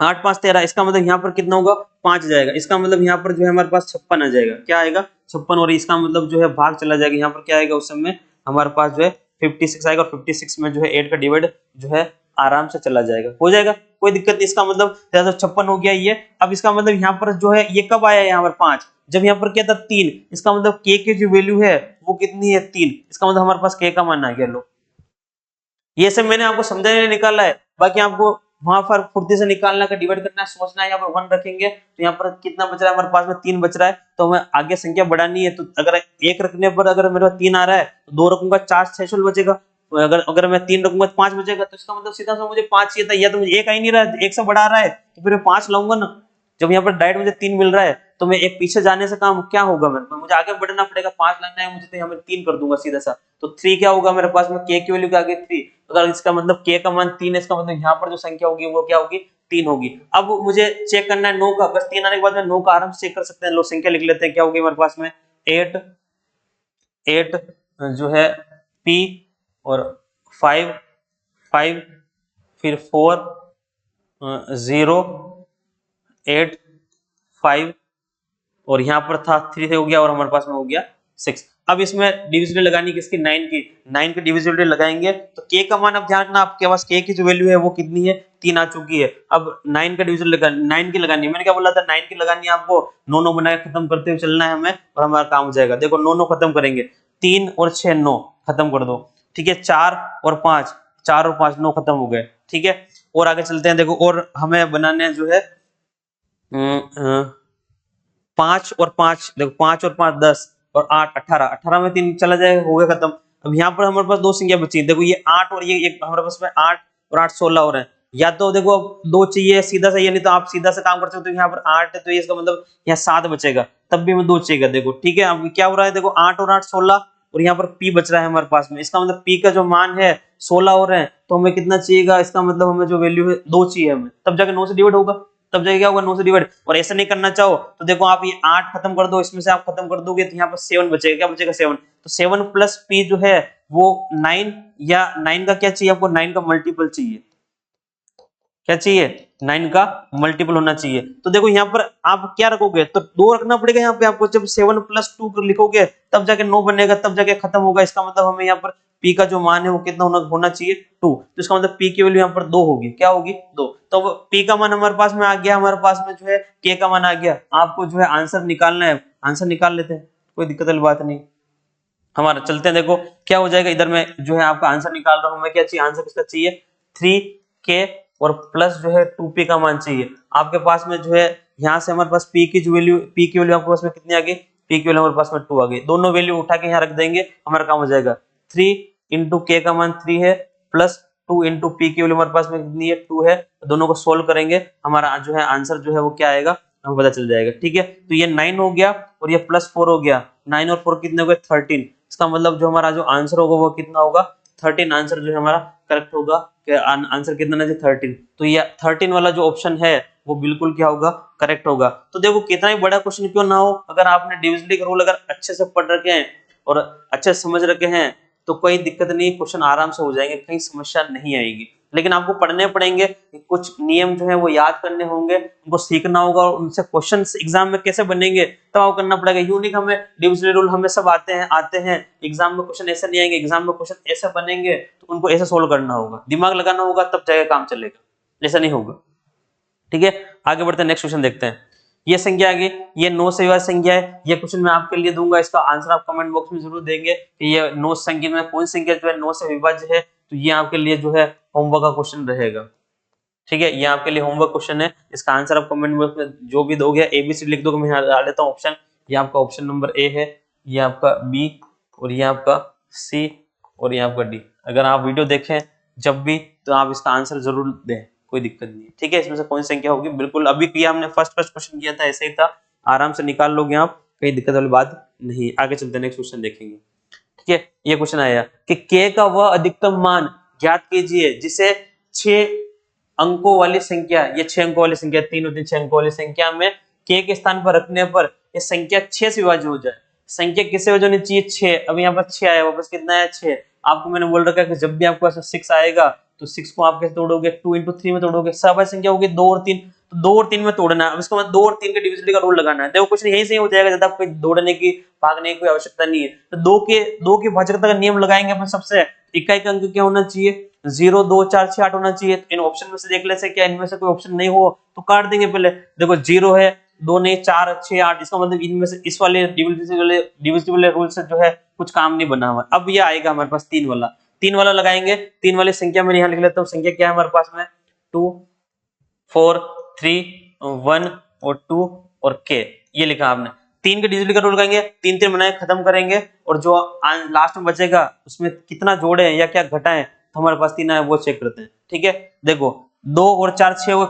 [SPEAKER 1] 8 5 13, इसका मतलब यहाँ पर कितना होगा 5 जाएगा, इसका मतलब यहाँ पर जो है हमारे पास 56 आ जाएगा, क्या आएगा 56, और इसका मतलब जो है भाग चला जाएगा, यहाँ पर क्या आएगा उस समय हमारे पास जो है 56 आएगा, और 56 में जो है 8 का डिवाइड जो है आराम से चला जाएगा, हो जाएगा, कोई दिक्कत नहीं। इसका मतलब 56 हो गया ये। अब इसका मतलब यहाँ पर जो है ये कब आया यहाँ पर 5, जब यहाँ पर क्या था 3, इसका मतलब k की जो वैल्यू है वो कितनी है 3, इसका मतलब हमारे पास k का मान आ गया। लो ये सब मैंने आपको समझाने निकाला है, बाकी आपको वहां पर फुर्ती से निकालना का डिवाइड करना है, सोचना है। यहाँ पर 1 रखेंगे तो यहाँ पर कितना बच रहा है हमारे पास में 3 बच रहा है, तो हमें आगे संख्या बढ़ानी है। तो अगर 1 रखने पर अगर मेरे पास 3 आ रहा है तो 2 रखूंगा 4 6 बचेगा, अगर मैं 3 रखूंगा तो 5 बचेगा। तो इसका मतलब सीधा सा मुझे 5 चाहिए था, या तो मुझे 1 आ ही नहीं रहा है, 1 से बढ़ा रहा है तो फिर मैं 5 लाऊंगा ना। जब यहाँ पर डायरेक्ट मुझे 3 मिल रहा है तो मैं एक पीछे जाने से काम क्या होगा, मेरे को मुझे आगे बढ़ना पड़ेगा, 5 लाना है मुझे, तो यहाँ पर 3 कर दूंगा सीधा सा। तो 3 क्या होगा मेरे पास में, k की वैल्यू के आगे 3, अगर इसका मतलब k का मान 3 है, इसका मतलब यहाँ पर जो संख्या होगी वो क्या होगी 3 होगी। अब मुझे चेक करना है 9 का, बस 3 आने के बाद में 9 का आराम से चेक कर सकते हैं। लो संख्या लिख लेते हैं, क्या होगी हमारे पास में 8 जो है p और 5 5 फिर 4 0 8 5 और यहाँ पर था 3 हो गया और हमारे पास में हो गया 6। अब इसमें डिविजिबिलिटी लगानी किसकी, 9 की, 9 की डिविजिबिलिटी लगाएंगे तो k का मान, अब ध्यान रखना आपके पास k की जो वैल्यू है वो कितनी है, 3 आ चुकी है। अब 9 का डिविजन लगा, 9 की लगानी है, मैंने क्या बोला था 9 की लगानी है आपको, 9 9 बना के खत्म करते हुए चलना है हमें और हमारा काम हो जाएगा। देखो 9 9 खत्म करेंगे, 3 और 6 9 खत्म कर दो, ठीक है, 4 और 5, 4 और 5 9 खत्म हो गए, ठीक है। और आगे चलते हैं, देखो और हमें बनाने हैं जो है 5 और 5, देखो 5 और 5 10 और 8 18, 18 में 3 चला जाएगा, हो गया खत्म। अब यहाँ पर हमारे पास दो संख्या बची है, देखो ये 8 और ये एक, हमारे पास में 8 और 8 16 हो रहे हैं, या तो देखो अब 2 चाहिए सीधा सा, ये नहीं तो आप सीधा से काम कर सकते हो, यहाँ पर 8 है तो इसका मतलब यहाँ 7 बचेगा, तब भी हमें 2 चाहिए, देखो ठीक है। अब क्या हो रहा है, देखो 8 और 8 16 और यहाँ पर p बच रहा है हमारे पास में, इसका मतलब p का जो मान है 16 हो रहे हैं, तो हमें कितना चाहिएगा, इसका मतलब हमें जो वैल्यू है 2 चाहिए हमें, तब जाके 9 से डिवाइड होगा, तब जाके क्या होगा 9 से डिवाइड। और ऐसा नहीं करना चाहो तो देखो आप ये 8 खत्म कर दो, इसमें से आप खत्म कर दोगे तो यहाँ पर 7 बचेगा, क्या बचेगा 7, तो 7 प्लस p जो है वो 9, या 9 का क्या चाहिए आपको, 9 का मल्टीपल चाहिए, क्या चाहिए 9 का मल्टीपल होना चाहिए। तो देखो यहाँ पर आप क्या रखोगे, तो 2 रखना पड़ेगा यहाँ पे आपको, जब 7 प्लस 2 लिखोगे तब जाके 9 बनेगा, तब जाके खत्म होगा, इसका मतलब हमें यहाँ पर p का जो मान है वो कितना होना चाहिए 2, तो इसका मतलब p की वैल्यू यहाँ पर 2 होगी, क्या होगी 2। तो p का मान हमारे पास में आ गया, हमारे पास में जो है k का मान आ गया, आपको जो है आंसर निकालना है, आंसर निकाल लेते हैं, कोई दिक्कत वाली बात नहीं। हमारा चलते हैं, देखो क्या हो जाएगा, इधर में जो है आपका आंसर निकाल रहा हूं मैं, क्या चाहिए आंसर किसका चाहिए 3k और प्लस जो है 2p का मान चाहिए आपके पास में, जो है यहाँ से हमारे पास p की वैल्यू आपके पास में कितनी आ गई, p की वैल्यू हमारे पास में 2 आ गई, दोनों वैल्यू उठा के यहाँ रख देंगे, हमारा काम हो जाएगा। 3 इंटू k का मान 3 है, प्लस 2 इंटू p की वैल्यू हमारे पास में कितनी है 2 है, दोनों को सोल्व करेंगे, हमारा जो है आंसर जो है वो क्या आएगा हमें पता चल जाएगा, ठीक है। तो ये 9 हो गया और ये प्लस 4 हो गया, 9 और 4 कितने हो गए 13, इसका मतलब जो हमारा जो आंसर होगा वो कितना होगा 13, आंसर जो है हमारा करेक्ट होगा, आंसर कितना है 13, तो ये 13 वाला जो ऑप्शन है वो बिल्कुल क्या होगा करेक्ट होगा। तो देखो कितना ही बड़ा क्वेश्चन क्यों ना हो, अगर आपने डिविजिबिलिटी का रूल अगर अच्छे से पढ़ रखे हैं और अच्छे से समझ रखे हैं तो कोई दिक्कत नहीं, क्वेश्चन आराम से हो जाएंगे, कहीं समस्या नहीं आएगी। लेकिन आपको पढ़ने पड़ेंगे, कुछ नियम जो है वो याद करने होंगे, उनको सीखना होगा और उनसे क्वेश्चंस एग्जाम में कैसे बनेंगे तब आपको करना पड़ेगा। यूनिक हमें डिविजिबिलिटी रूल हमें सब आते हैं, एग्जाम में क्वेश्चन ऐसे नहीं आएंगे, एग्जाम में क्वेश्चन ऐसे बनेंगे तो उनको ऐसे सोल्व करना होगा, दिमाग लगाना होगा, तब जाके काम चलेगा, ऐसा नहीं होगा, ठीक है। आगे बढ़ते हैं, नेक्स्ट क्वेश्चन देखते हैं। ये संख्या आ गई, ये 9 से विभाज्य संख्या है, ये क्वेश्चन मैं आपके लिए दूंगा, इसका आंसर आप कमेंट बॉक्स में जरूर देंगे कि ये 9 संख्या में कौन सी संख्या जो है 9 से विभाज्य है, तो ये आपके लिए जो है होमवर्क का क्वेश्चन रहेगा, ठीक है। ये आपके लिए होमवर्क क्वेश्चन है, इसका आंसर आप कमेंट बॉक्स में जो भी दोगे ABC लिख दोगे, मैं डाल देता हूँ ऑप्शन, ये आपका ऑप्शन नंबर A है, ये आपका B और ये आपका C और ये आपका D। अगर आप वीडियो देखें जब भी तो आप इसका आंसर जरूर दें, कोई दिक्कत नहीं है, ठीक है। इसमें से कौन सी संख्या होगी, बिल्कुल अभी किया हमने फर्स्ट क्वेश्चन किया था ऐसे ही था, आराम से निकाल लोगे आप, कोई दिक्कत वाली बात नहीं। आगे चलते हैं, नेक्स्ट क्वेश्चन देखेंगे, ठीक है। ये क्वेश्चन आया कि k का वह अधिकतम मान ज्ञात कीजिए जिसे 6 अंकों वाली संख्या, ये 6 अंकों वाली संख्या 3 और 3 6 अंकों वाली संख्या में k के स्थान पर रखने पर ये संख्या 6 से विभाज्य हो जाए। संख्या किससे विभाज्य होनी चाहिए 6, अब यहाँ पर 6 आया, वापस कितना है 6, आपको मैंने बोल रखा है कि जब भी आपके पास 6 आएगा तो 6 को आप कैसे तोड़ोगे 2 इंटू 3 में तोड़ोगे, सभाज्य संख्या होगी 2 और 3, तो 2 और 3 में तोड़ना है। अब इसका मतलब 2 और 3 के डिविजिबिलिटी का रूल लगाना है, देखो कुछ यही से हो जाएगा, ज्यादा आपको दौड़ने की भागने की कोई आवश्यकता नहीं है। तो 2 की भाजकता का नियम लगाएंगे अपन, सबसे इकाई का अंक क्या होना चाहिए 0 2 4 6 8 होना चाहिए। इन ऑप्शन में से देख ले से क्या इनमें से कोई ऑप्शन नहीं हो तो काट देंगे पहले, देखो 0 है 2 नहीं 4 6 8, इसका मतलब इनमें से इस वाले डिविजिबल रूल से जो है कुछ काम नहीं बना हुआ। अब ये आएगा हमारे पास 3 वाला लगाएंगे, 3 वाली संख्या में यहाँ लिख लेता हूँ, संख्या क्या है हमारे पास में 2 4 3 1 और 2 और k, ये लिखा आपने। 3 के डिविजिबिलिटी का रूल लगाएंगे, 3 3 बनाए खत्म करेंगे और जो लास्ट में बचेगा उसमें कितना जोड़े या क्या घटाएं तो हमारे पास 3 आए वो चेक करते हैं, ठीक है। देखो 2 और 4 6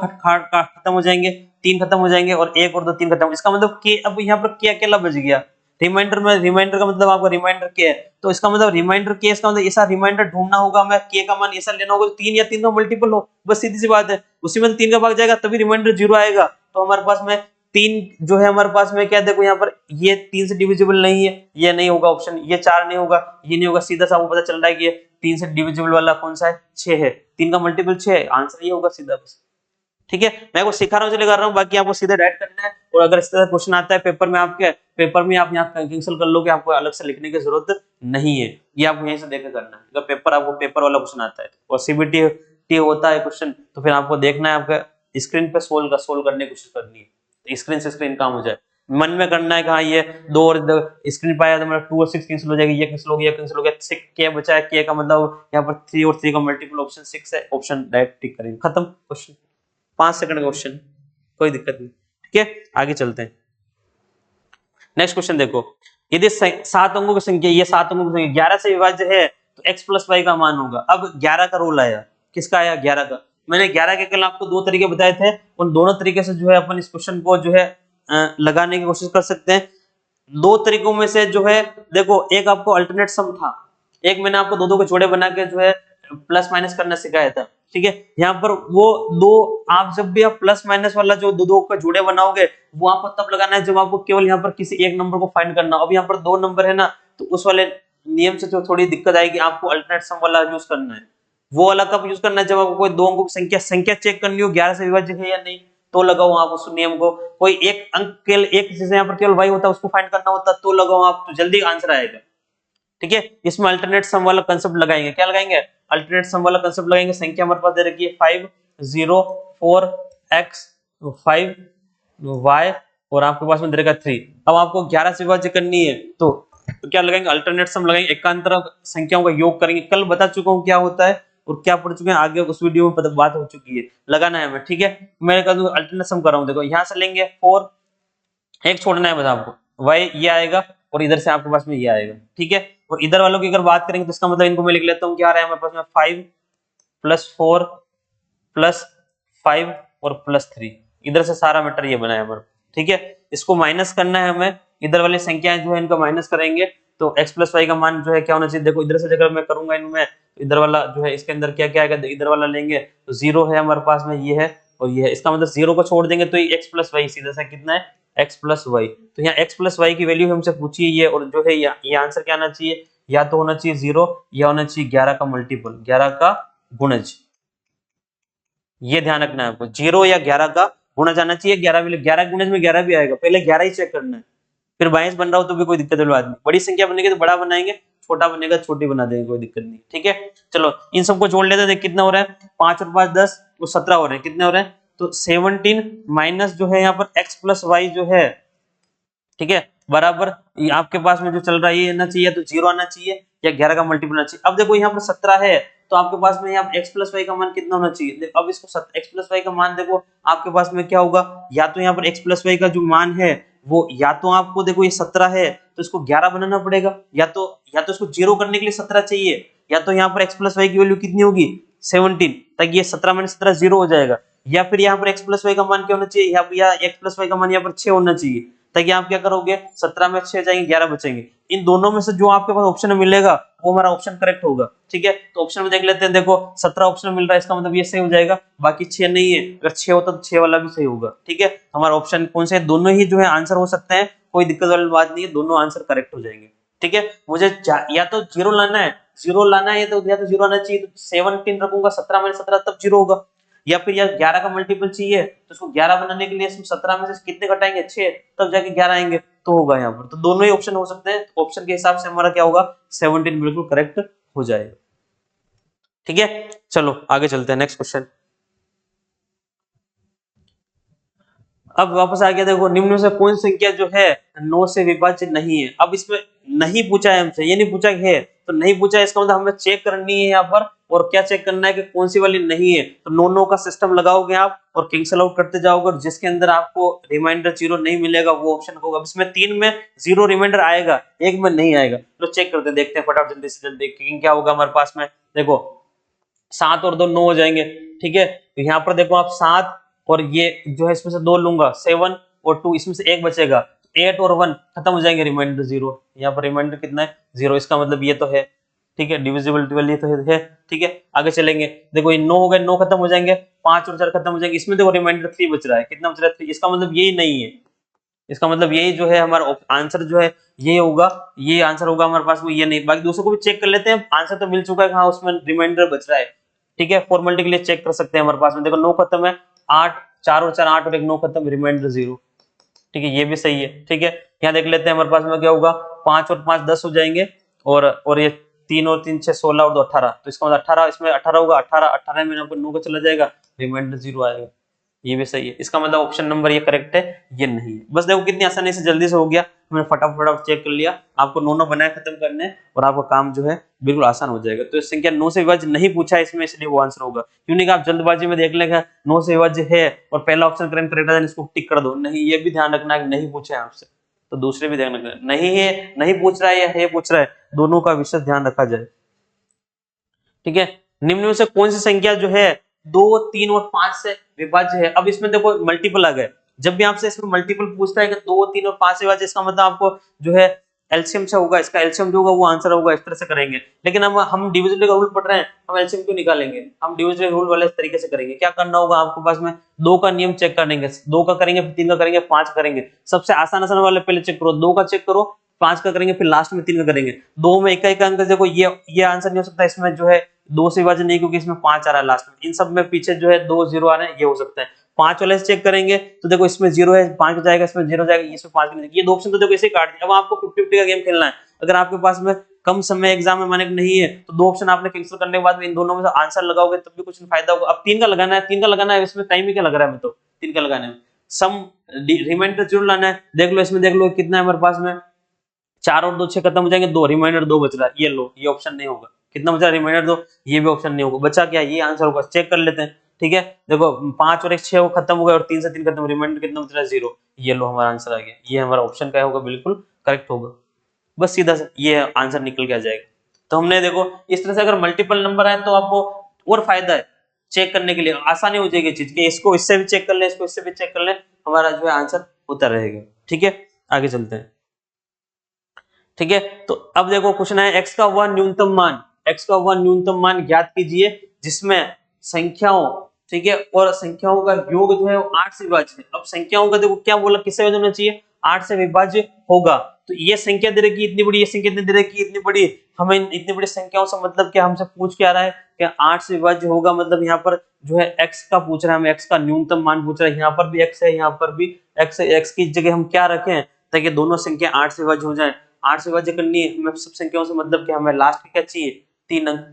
[SPEAKER 1] खत्म हो जाएंगे, 3 खत्म हो जाएंगे और 1 और 2 3 खत्म, इसका मतलब k, अब यहाँ पर k अकेला बच गया। रिमाइंडर का मतलब आपका रिमाइंडर k है, तो इसका मतलब रिमाइंडर k, इसका मतलब ऐसा रिमाइंडर ढूंढना होगा, हमें k का मान ऐसा लेना होगा 3 या 3 का मल्टीपल हो, बस सीधी सी बात है, उसी में 3 का भाग जाएगा तभी रिमाइंडर 0 आएगा। तो हमारे पास में 3 जो है हमारे पास में क्या, देखो यहाँ पर ये 3 से डिविजिबल नहीं है, ये नहीं होगा ऑप्शन, ये 4 नहीं होगा, ये नहीं होगा, सीधा सा आपको पता चल रहा है कि ये 3 से डिविजिबल वाला कौन सा है 6 है, 3 का मल्टीपल 6 है, आंसर ये होगा सीधा बस, ठीक है, मैं वो सिखा रहा हूँ इसलिए कर रहा हूँ, बाकी आपको सीधे डायरेक्ट करना है। और अगर इस तरह क्वेश्चन आता है पेपर में, आपके पेपर में आप यहाँ कैंसिल कर लो कि आपको अलग से लिखने की जरूरत नहीं है, ये आपको यहीं से देकर करना है। अगर पेपर आपको पेपर वाला क्वेश्चन आता है और सीबीटी टी होता है क्वेश्चन, तो फिर आपको देखना है, आपका स्क्रीन पे सोल्व करने की कोशिश करनी है, तो स्क्रीन से स्क्रीन काम हो जाए। मन में करना है कि हाँ ये 2 और स्क्रीन पे आया तो मेरा 2 और 6 कैंसिल हो जाएगी, ये कैंसिल हो गया, ये कैंसिल हो गया, 6 के बचा है, के का मतलब यहाँ पर 3 और 3 का मल्टीपल ऑप्शन 6 है, ऑप्शन डायरेक्ट टिक करेंगे, खत्म क्वेश्चन। 5 सेकंड का क्वेश्चन, कोई दिक्कत नहीं। ठीक है, आगे चलते हैं। नेक्स्ट क्वेश्चन देखो, यदि 7 अंकों की संख्या, ये 7 अंकों की संख्या 11 से विभाज्य है तो x प्लस वाई का मान होगा। अब 11 का रूल आया, किसका आया? 11 का। मैंने 11 के कल आपको 2 तरीके बताए थे, उन दोनों तरीके से जो है अपन इस क्वेश्चन को जो है लगाने की कोशिश कर सकते हैं। 2 तरीकों में से जो है देखो, एक आपको अल्टरनेट सम था, एक मैंने आपको दो के जोड़े बना के जो है प्लस माइनस करना सिखाया था। ठीक है, यहाँ पर वो दो, आप जब भी आप प्लस माइनस वाला जो दो का जोड़े बनाओगे वो आपको तब लगाना है जब आपको केवल यहाँ पर किसी एक नंबर को फाइंड करना। अब यहाँ पर 2 नंबर है ना, तो उस वाले नियम से जो थोड़ी दिक्कत आएगी, आपको अल्टरनेट सम वाला यूज करना है। वो वाला कब यूज करना है? जब आपको कोई 2 अंकों की संख्या चेक करनी हो 11 से विभाज्य है या नहीं, तो लगाओ आप उस नियम को। कोई एक अंक केवल एक चीज यहाँ पर केवल y होता है, उसको फाइंड करना होता, तो लगाओ आप, तो जल्दी आंसर आएगा। ठीक है, इसमें अल्टरनेट सम वाला कंसेप्ट लगाएंगे। क्या लगाएंगे? अल्टरनेट सम वाला कंसेप्ट लगाएंगे। संख्या हमारे पास दे रखी है 5 0 4 x 5 y और आपके पास में दे रखा 3। अब आपको 11 से विभाज्य करनी है, तो क्या लगाएंगे? अल्टरनेट सम लगाएंगे, एकांतर संख्याओं का योग करेंगे। कल बता चुका हूं क्या होता है और क्या पढ़ चुके हैं, आगे उस वीडियो में बात हो चुकी है, लगाना है हमें। ठीक है, मैं कह दूं अल्टरनेट सम कर रहा हूं, देखो यहां से लेंगे 4, एक छोड़ना है बस आपको, y ये आएगा और इधर से आपके पास में ये आएगा। ठीक है, और इधर वालों की अगर बात करेंगे तो इसका मतलब इनको मैं लिख लेता हूँ, क्या आ रहा है हमारे पास में 5 प्लस 4 प्लस 5 और प्लस 3, इधर से सारा मैटर ये बना है हमारा। ठीक है, इसको माइनस करना है हमें, इधर वाली संख्याएं जो है इनका माइनस करेंगे, तो x प्लस वाई का मान जो है क्या होना चाहिए? देखो इधर से अगर मैं करूंगा इनमें, तो इधर वाला जो है इसके अंदर क्या क्या आएगा, इधर वाला लेंगे तो 0 है हमारे पास में, ये है और ये है, इसका मतलब 0 को छोड़ देंगे तो ये x प्लस वाई सीधा सा कितना है? x plus Y. तो यहाँ x प्लस वाई की वैल्यू हमसे पूछी है ये, और जो है ये आंसर क्या आना चाहिए? या तो होना चाहिए 0 या होना चाहिए 11 का मल्टीपल, 11 का गुणज। ये ध्यान रखना है आपको, 0 या 11 का गुणज आना चाहिए। 11 गुणज में 11 भी आएगा, पहले 11 ही चेक करना है, फिर 22 बन रहा हो तो भी कोई दिक्कत वाली बात नहीं। बड़ी संख्या बनेगी तो बड़ा बनाएंगे, छोटा बनेगा छोटी बना देंगे, कोई दिक्कत नहीं। ठीक है, चलो इन सबको जोड़ लेते हैं, देख कितना हो रहा है, 5 और 5 10, वो 17 हो रहे हैं। कितने हो रहे हैं? तो 17 माइनस जो है यहाँ पर x प्लस वाई जो है, ठीक है, बराबर आपके पास में जो चल रहा है ये आना चाहिए, तो 0 आना चाहिए या 11 का मल्टीपल आना चाहिए। अब देखो यहाँ पर 17 है, तो आपके पास में यहाँ x प्लस वाई का मान कितना होना चाहिए? अब इसको x प्लस वाई का मान देखो आपके पास में क्या होगा, या तो यहाँ पर x प्लस वाई का जो मान है वो, या तो आपको देखो ये 17 है तो इसको 11 बनाना पड़ेगा, या तो इसको 0 करने के लिए 17 चाहिए, या तो यहाँ पर x प्लस वाई की वैल्यू कितनी होगी? 17, तक ये 17 माइनस 17 0 हो जाएगा, या फिर यहाँ पर x प्लस वाई का मान क्या होना चाहिए? या x प्लस वाई का मान यहाँ पर 6 होना चाहिए, ताकि आप क्या करोगे, 17 में 6 जाएंगे 11 बचेंगे। इन दोनों में से जो आपके पास ऑप्शन मिलेगा वो हमारा ऑप्शन करेक्ट होगा। ठीक है, तो ऑप्शन में देख लेते हैं, देखो 17 ऑप्शन मिल रहा है, इसका मतलब ये सही हो जाएगा, बाकी 6 नहीं है, अगर 6 होता तो 6 वाला भी सही होगा। ठीक है, हमारा ऑप्शन कौन से? दोनों ही जो है आंसर हो सकते हैं, कोई दिक्कत वाली बात नहीं है, दोनों आंसर करेक्ट हो जाएंगे। ठीक है, मुझे या तो 0 लाना है, 0 लाना है तो या तो 0 आना चाहिए, तो 17 रखूंगा, 17 माइनस 17 तब 0 होगा, या फिर यार 11 का मल्टीपल चाहिए, तो उसको 11 बनाने के लिए इसमें 17 में से कितने घटाएंगे? 6, तब जाके 11 आएंगे, तो होगा यहाँ पर। तो दोनों ही ऑप्शन हो सकते हैं, ऑप्शन के हिसाब से हमारा क्या होगा? 17 बिल्कुल करेक्ट हो जाएगा। ठीक है, चलो आगे चलते हैं, नेक्स्ट क्वेश्चन। अब वापस आ गया, देखो निम्न में से कौन सी संख्या जो है 9 से विभाज्य नहीं है। अब इसमें नहीं पूछा है हमसे, ये नहीं पूछा है तो नहीं पूछा है, इसका मतलब हमें चेक करनी है यहाँ पर, और क्या चेक करना है कि कौन सी वाली नहीं है। तो नो का सिस्टम लगाओगे आप और कैंसिल आउट करते जाओगे, और जिसके अंदर आपको रिमाइंडर 0 नहीं मिलेगा वो ऑप्शन होगा। अब इसमें 3 में 0 रिमाइंडर आएगा, एक में नहीं आएगा। तो चेक करते देखते हैं फटाफट जल्दी से जल्दी क्या होगा हमारे पास में। देखो 7 और 2 9 हो जाएंगे। ठीक है, तो यहाँ पर देखो आप 7 और ये जो है इसमें से 2 लूंगा, 7 और 2, इसमें से एक बचेगा, 8 और 1 खत्म हो जाएंगे, रिमाइंडर 0। यहाँ पर रिमाइंडर कितना है? 0, इसका मतलब ये तो है। ठीक है, डिविजिबिलिटी वाली तो है। ठीक है, आगे चलेंगे, देखो ये 9 हो गए, 9 खत्म हो जाएंगे, 5 और 4 खत्म हो जाएंगे, इसमें देखो रिमाइंडर 3 बच रहा है। कितना बच रहा है? 3, इसका मतलब यही नहीं है, इसका मतलब यही जो है हमारा आंसर जो है ये होगा, ये आंसर होगा हमारे पास में, ये नहीं। बाकी दूसरों को भी चेक कर लेते हैं, आंसर तो मिल चुका है, हाँ उसमें रिमाइंडर बच रहा है। ठीक है, फॉर्मेलिटी के लिए चेक कर सकते हैं हमारे पास में। देखो 9 खत्म है, 8, 4 और 4 8 और 1 9 खत्म, रिमाइंडर 0। ठीक है, ये भी सही है। ठीक है, यहाँ देख लेते हैं हमारे पास में क्या होगा, 5 और 5 10 हो जाएंगे, और ये 3 और 3 6 16 और 2 18, तो इसका मतलब 18, इसमें 18 होगा, 18 में आपको 9 का चला जाएगा, रिमाइंडर 0 आएगा। ये भी सही है। इसका मतलब ऑप्शन नंबर ये करेक्ट है, ये नहीं है। बस देखो कितनी आसानी से जल्दी से हो गया, हमने फटाफट चेक कर लिया। आपको 9 बनाए खत्म करने हैं और आपका काम जो है बिल्कुल आसान हो जाएगा। तो इस संख्या 9 से विभाज्य नहीं पूछा है इसमें, इसलिए वो आंसर होगा। क्यों नहीं, आप जल्दबाजी में देख लेंगे 9 से विभाज्य है और पहला ऑप्शन करेक्ट है, इसको टिक कर दो। नहीं, ये भी ध्यान रखना है नहीं पूछा है आपसे, तो दूसरे भी ध्यान रखना, नहीं है, नहीं पूछ रहा है या है पूछ रहा है, दोनों का विशेष ध्यान रखा जाए। ठीक है, निम्न में से कौन सी संख्या जो है 2, 3 और 5 से विभाज्य है। अब इसमें देखो मल्टीपल आ गए, जब भी आपसे इसमें मल्टीपल पूछता है कि 2, 3 और 5 से विभाज्य, इसका मतलब आपको जो है एलसीएम से होगा, इसका एलसीएम जो होगा वो आंसर होगा, इस तरह से करेंगे। लेकिन हम डिविजन का रूल पढ़ रहे हैं, हम एलसीएम क्यों निकालेंगे, हम डिविजन रूल वाले तरीके से करेंगे। क्या करना होगा आपके पास में, 2 का नियम चेक करेंगे, 2 का करेंगे, फिर 3 का करेंगे, 5 करेंगे। सबसे आसान वाले पहले चेक करो, 2 का चेक करो, 5 का करेंगे, फिर लास्ट में 3 का करेंगे। 2 में एक अंक, देखो ये आंसर नहीं हो सकता, इसमें जो है 2 से विभाजन नहीं, क्योंकि इसमें 5 आ रहा है लास्ट में। इन सब में पीछे जो है 2 0 आ रहे हैं, ये हो सकता है। 5 वाले से चेक करेंगे तो देखो इसमें 0 है, 5 जाएगा, इसमें 0 जाएगा, इसमें 5 नहीं, ये दो ऑप्शन तो देखो इसे काट दिया। अब आपको 50-50 का गेम खेलना है। अगर आपके पास में कम समय एग्जाम में माने नहीं है, तो 2 ऑप्शन आपने कैंसिल करने के बाद में इन दोनों में से आंसर लगाओगे तब भी कुछ फायदा होगा। अब 3 का लगाना है, 3 का लगाना है, इसमें टाइम ही क्या लग रहा है, मैं तो 3 का लगाने में सम रिमाइंडर जरूर लाना है। देख लो इसमें, देख लो कितना है हमारे पास में, 4 और 2 6 खत्म हो जाएंगे, 2 रिमाइंडर 2 बच रहा है, ये लो, ये ऑप्शन नहीं होगा। कितना बचा, रिमाइंडर 2, ये भी ऑप्शन नहीं होगा। बचा क्या, ये आंसर होगा। चेक कर लेते हैं। ठीक है, देखो 5 और 1 6 वो खत्म हो गए, और 3 से 3 खत्म, रिमाइंडर कितना बच रहा है, 0। ये लो हमारा आंसर आ गया, ये हमारा ऑप्शन क्या होगा, बिल्कुल करेक्ट होगा। बस सीधा सा ये आंसर निकल के आ जाएगा। तो हमने देखो इस तरह से अगर मल्टीपल नंबर आए तो आपको और फायदा है, चेक करने के लिए आसानी हो जाएगी चीज के, इसको इससे भी चेक कर ले, इसको इससे भी चेक कर ले, हमारा जो है आंसर होता रहेगा। ठीक है, आगे चलते हैं। ठीक है, तो अब देखो क्वेश्चन है, x का वह न्यूनतम मान, x का वह न्यूनतम मान ज्ञात कीजिए जिसमें संख्याओं, ठीक है, और संख्याओं का योग जो है वो 8 से विभाज्य है। अब संख्याओं का देखो क्या बोला, किससे विभाज्य होना चाहिए, 8 से विभाज्य होगा। तो ये संख्या दे रखी इतनी बड़ी, ये संख्या दे रखी इतनी बड़ी, हमें इतनी बड़ी संख्याओं से मतलब क्या, हमसे पूछ क्या रहा है कि 8 से विभाज्य होगा, मतलब यहाँ पर जो है x का पूछ रहा है, हमें x का न्यूनतम मान पूछ रहा है। यहाँ पर भी x है, यहाँ पर भी x है, x की जगह हम क्या रखें ताकि दोनों संख्या 8 से विभाज्य हो जाए। 8 से विभाज्य करनी है हमें सब संख्याओं से, मतलब कि हमें लास्ट क्या चाहिए, 3 अंक,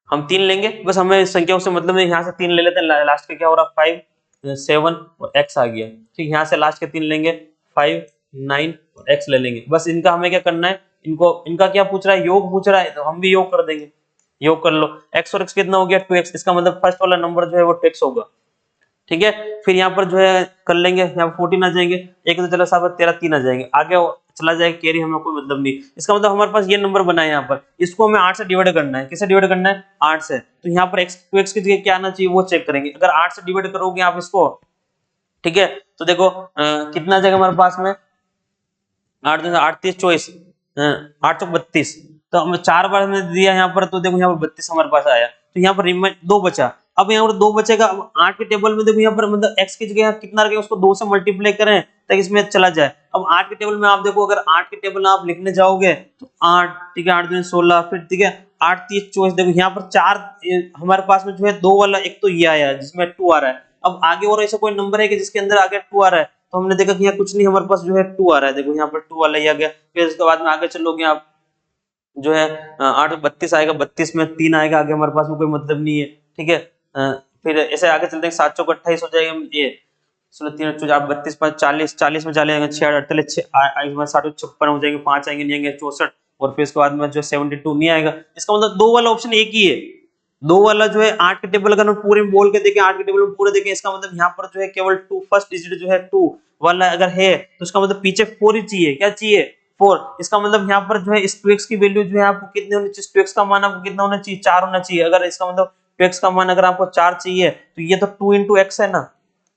[SPEAKER 1] हम 3 लेंगे, बस हमें संख्याओं से मतलब नहीं, यहाँ से 3 ले लेते हैं, लास्ट का क्या हो रहा है 5 7 और x आ गया। ठीक, यहाँ से लास्ट के 3 लेंगे, 5 9 और x ले लेंगे। बस इनका हमें क्या करना है, इनको, इनका क्या पूछ रहा है, योग पूछ रहा है, तो हम भी योग कर देंगे। योग कर लो, x और x कितना हो गया 2x, इसका मतलब फर्स्ट वाला नंबर जो है वो 2x होगा। ठीक है, फिर यहाँ पर जो है कर लेंगे, यहाँ पर 14 आ जाएंगे, एक तो चला साहब 13 3 आ जाएंगे, आगे चला जाएगा कैरी, हमें कोई मतलब नहीं। इसका मतलब हमारे पास ये नंबर बना है, यहाँ पर इसको हमें 8 से डिवाइड करना है। किससे डिवाइड करना है, 8 से। तो यहाँ पर x 2x की जगह क्या आना चाहिए वो चेक करेंगे। अगर 8 से डिवाइड करोगे आप इसको, ठीक है, तो देखो कितना आ जाएगा हमारे पास में, 8 8 3 24, 8 32, तो हमें 4 बार हमने दिया यहाँ पर, तो देखो यहाँ पर 32 हमारे पास आया। तो यहाँ पर रिमाइंड 2 बचा, अब यहाँ पर 2 बचेगा। अब 8 के टेबल में देखो यहाँ पर मतलब x की जगह कितना रखें, उसको 2 से मल्टीप्लाई करें ताकि इसमें चला जाए। अब 8 के टेबल में आप देखो, अगर 8 के टेबल में आप लिखने जाओगे तो 8, ठीक है, 8 दूनी 16, फिर ठीक है 8 3 24, देखो यहाँ पर 4 हमारे पास में जो है 2 वाला, एक तो ये आया जिसमें 2 आ रहा है। अब आगे और ऐसा कोई नंबर है कि जिसके अंदर आगे 2 आ रहा है, तो हमने देखा कि यहाँ कुछ नहीं, हमारे पास जो है 2 आ रहा है, देखो यहाँ पर 2 वाला ही आ गया। फिर उसके बाद में आगे चलोगे आप, जो है 8 32 आएगा, 32 में 3 आएगा, आगे हमारे पास में कोई मतलब नहीं है। ठीक है, फिर ऐसे आगे चलते हैं, 7 चौक 28 हो जाएगा, ये 16 3 32 5 40, 40 में 40 आएंगे, 6 48 60 56 हो जाएंगे, 5 आएंगे नहीं आएंगे 64, और फिर उसके बाद में जो 72 नहीं आएगा। इसका मतलब 2 वाला ऑप्शन एक ही है, 2 वाला जो है 8 के टेबल, अगर हम पूरे में बोल के देखें, 8 के टेबल में पूरे देखें, इसका मतलब यहाँ पर जो है केवल 2 फर्स्ट डिजिट जो है 2 वाला अगर है, तो इसका मतलब पीछे 4 ही चाहिए, क्या चाहिए 4। इसका मतलब यहाँ पर जो है इस 2x की वैल्यू जो है आपको कितनी होनी चाहिए, 2x का मान आपको कितना होना चाहिए, 4 होना चाहिए। अगर इसका मतलब 2x का मान अगर आपको 4 चाहिए, तो ये तो 2 into x है ना,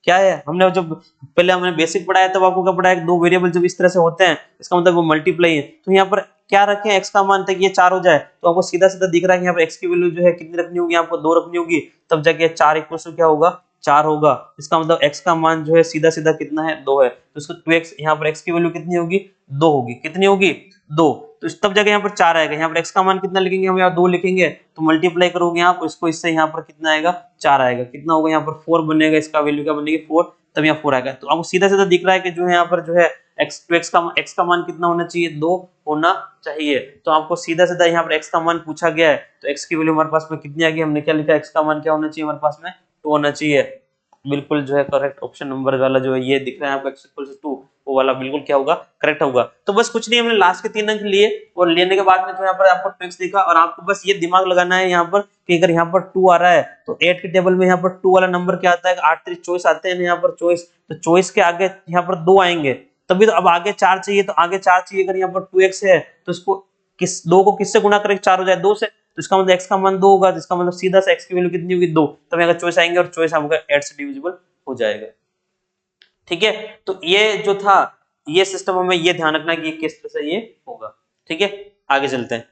[SPEAKER 1] क्या है, हमने जब पहले हमने बेसिक पढ़ाया तब आपको क्या पढ़ाया, दो वेरिएबल जब इस तरह से होते हैं इसका मतलब वो मल्टीप्लाई है। तो यहाँ पर क्या रखें, x का मान तक ये 4 हो जाए, तो आपको सीधा सीधा दिख रहा है कि यहाँ पर x की वैल्यू जो है कितनी रखनी होगी, आपको 2 रखनी होगी, तब जाके 4 इक्वल टू क्या होगा, 4 होगा। इसका मतलब x का मान जो है सीधा सीधा कितना है, 2 है। तो इसको 2x, यहाँ पर x की वैल्यू कितनी होगी, 2 होगी, कितनी होगी, 2। तो तब जगह यहाँ पर 4 आएगा। यहाँ पर x का मान कितना लिखेंगे हम, यहाँ 2 लिखेंगे तो मल्टीप्लाई करोगे आप इसको इससे, यहाँ पर कितना आएगा 4 आएगा। कितना होगा यहाँ पर 4 बनेगा, इसका वैल्यू क्या बनेगी 4, तब यहाँ 4 आएगा। तो आपको सीधा सीधा दिख रहा है कि जो है यहाँ पर जो है x का मान कितना होना चाहिए, 2 होना चाहिए। तो आपको सीधा सीधा यहाँ पर x का मान पूछा गया है तो x की वैल्यू हमारे पास में कितनी आ गई, हमने क्या लिखा, x का मान क्या होना चाहिए हमारे पास में 2 होना चाहिए। बिल्कुल जो है करेक्ट ऑप्शन नंबर वाला जो है ये दिख रहा है आपको x=2, वो वाला बिल्कुल क्या होगा, करेक्ट होगा। तो बस कुछ नहीं, हमने लास्ट के 3 अंक लिए और लेने के बाद में जो यहाँ पर आपको ट्रिक्स दिखा और आपको बस ये दिमाग लगाना है यहाँ पर कि अगर यहाँ पर 2 आ रहा है तो 8 के टेबल में यहाँ पर 2 वाला नंबर क्या आता है, 8 3 24 आते हैं यहाँ पर चॉइस, तो चॉइस के आगे यहाँ पर 2 आएंगे तभी तो। अब आगे 4 चाहिए तो आगे 4 चाहिए, अगर यहाँ पर 2x है तो इसको किस 2 को किससे गुणा करें, 4 हो जाए 2 से, तो इसका मतलब x का मान 2 होगा, तो इसका मतलब सीधा सा x की वैल्यू कितनी होगी 2, तब यहाँ चॉइस आएंगे और चॉइस आपका 8 से डिविजिबल हो जाएगा। ठीक है, तो ये जो था ये सिस्टम हमें ये ध्यान रखना कि किस तरह से ये होगा। ठीक है, आगे चलते हैं।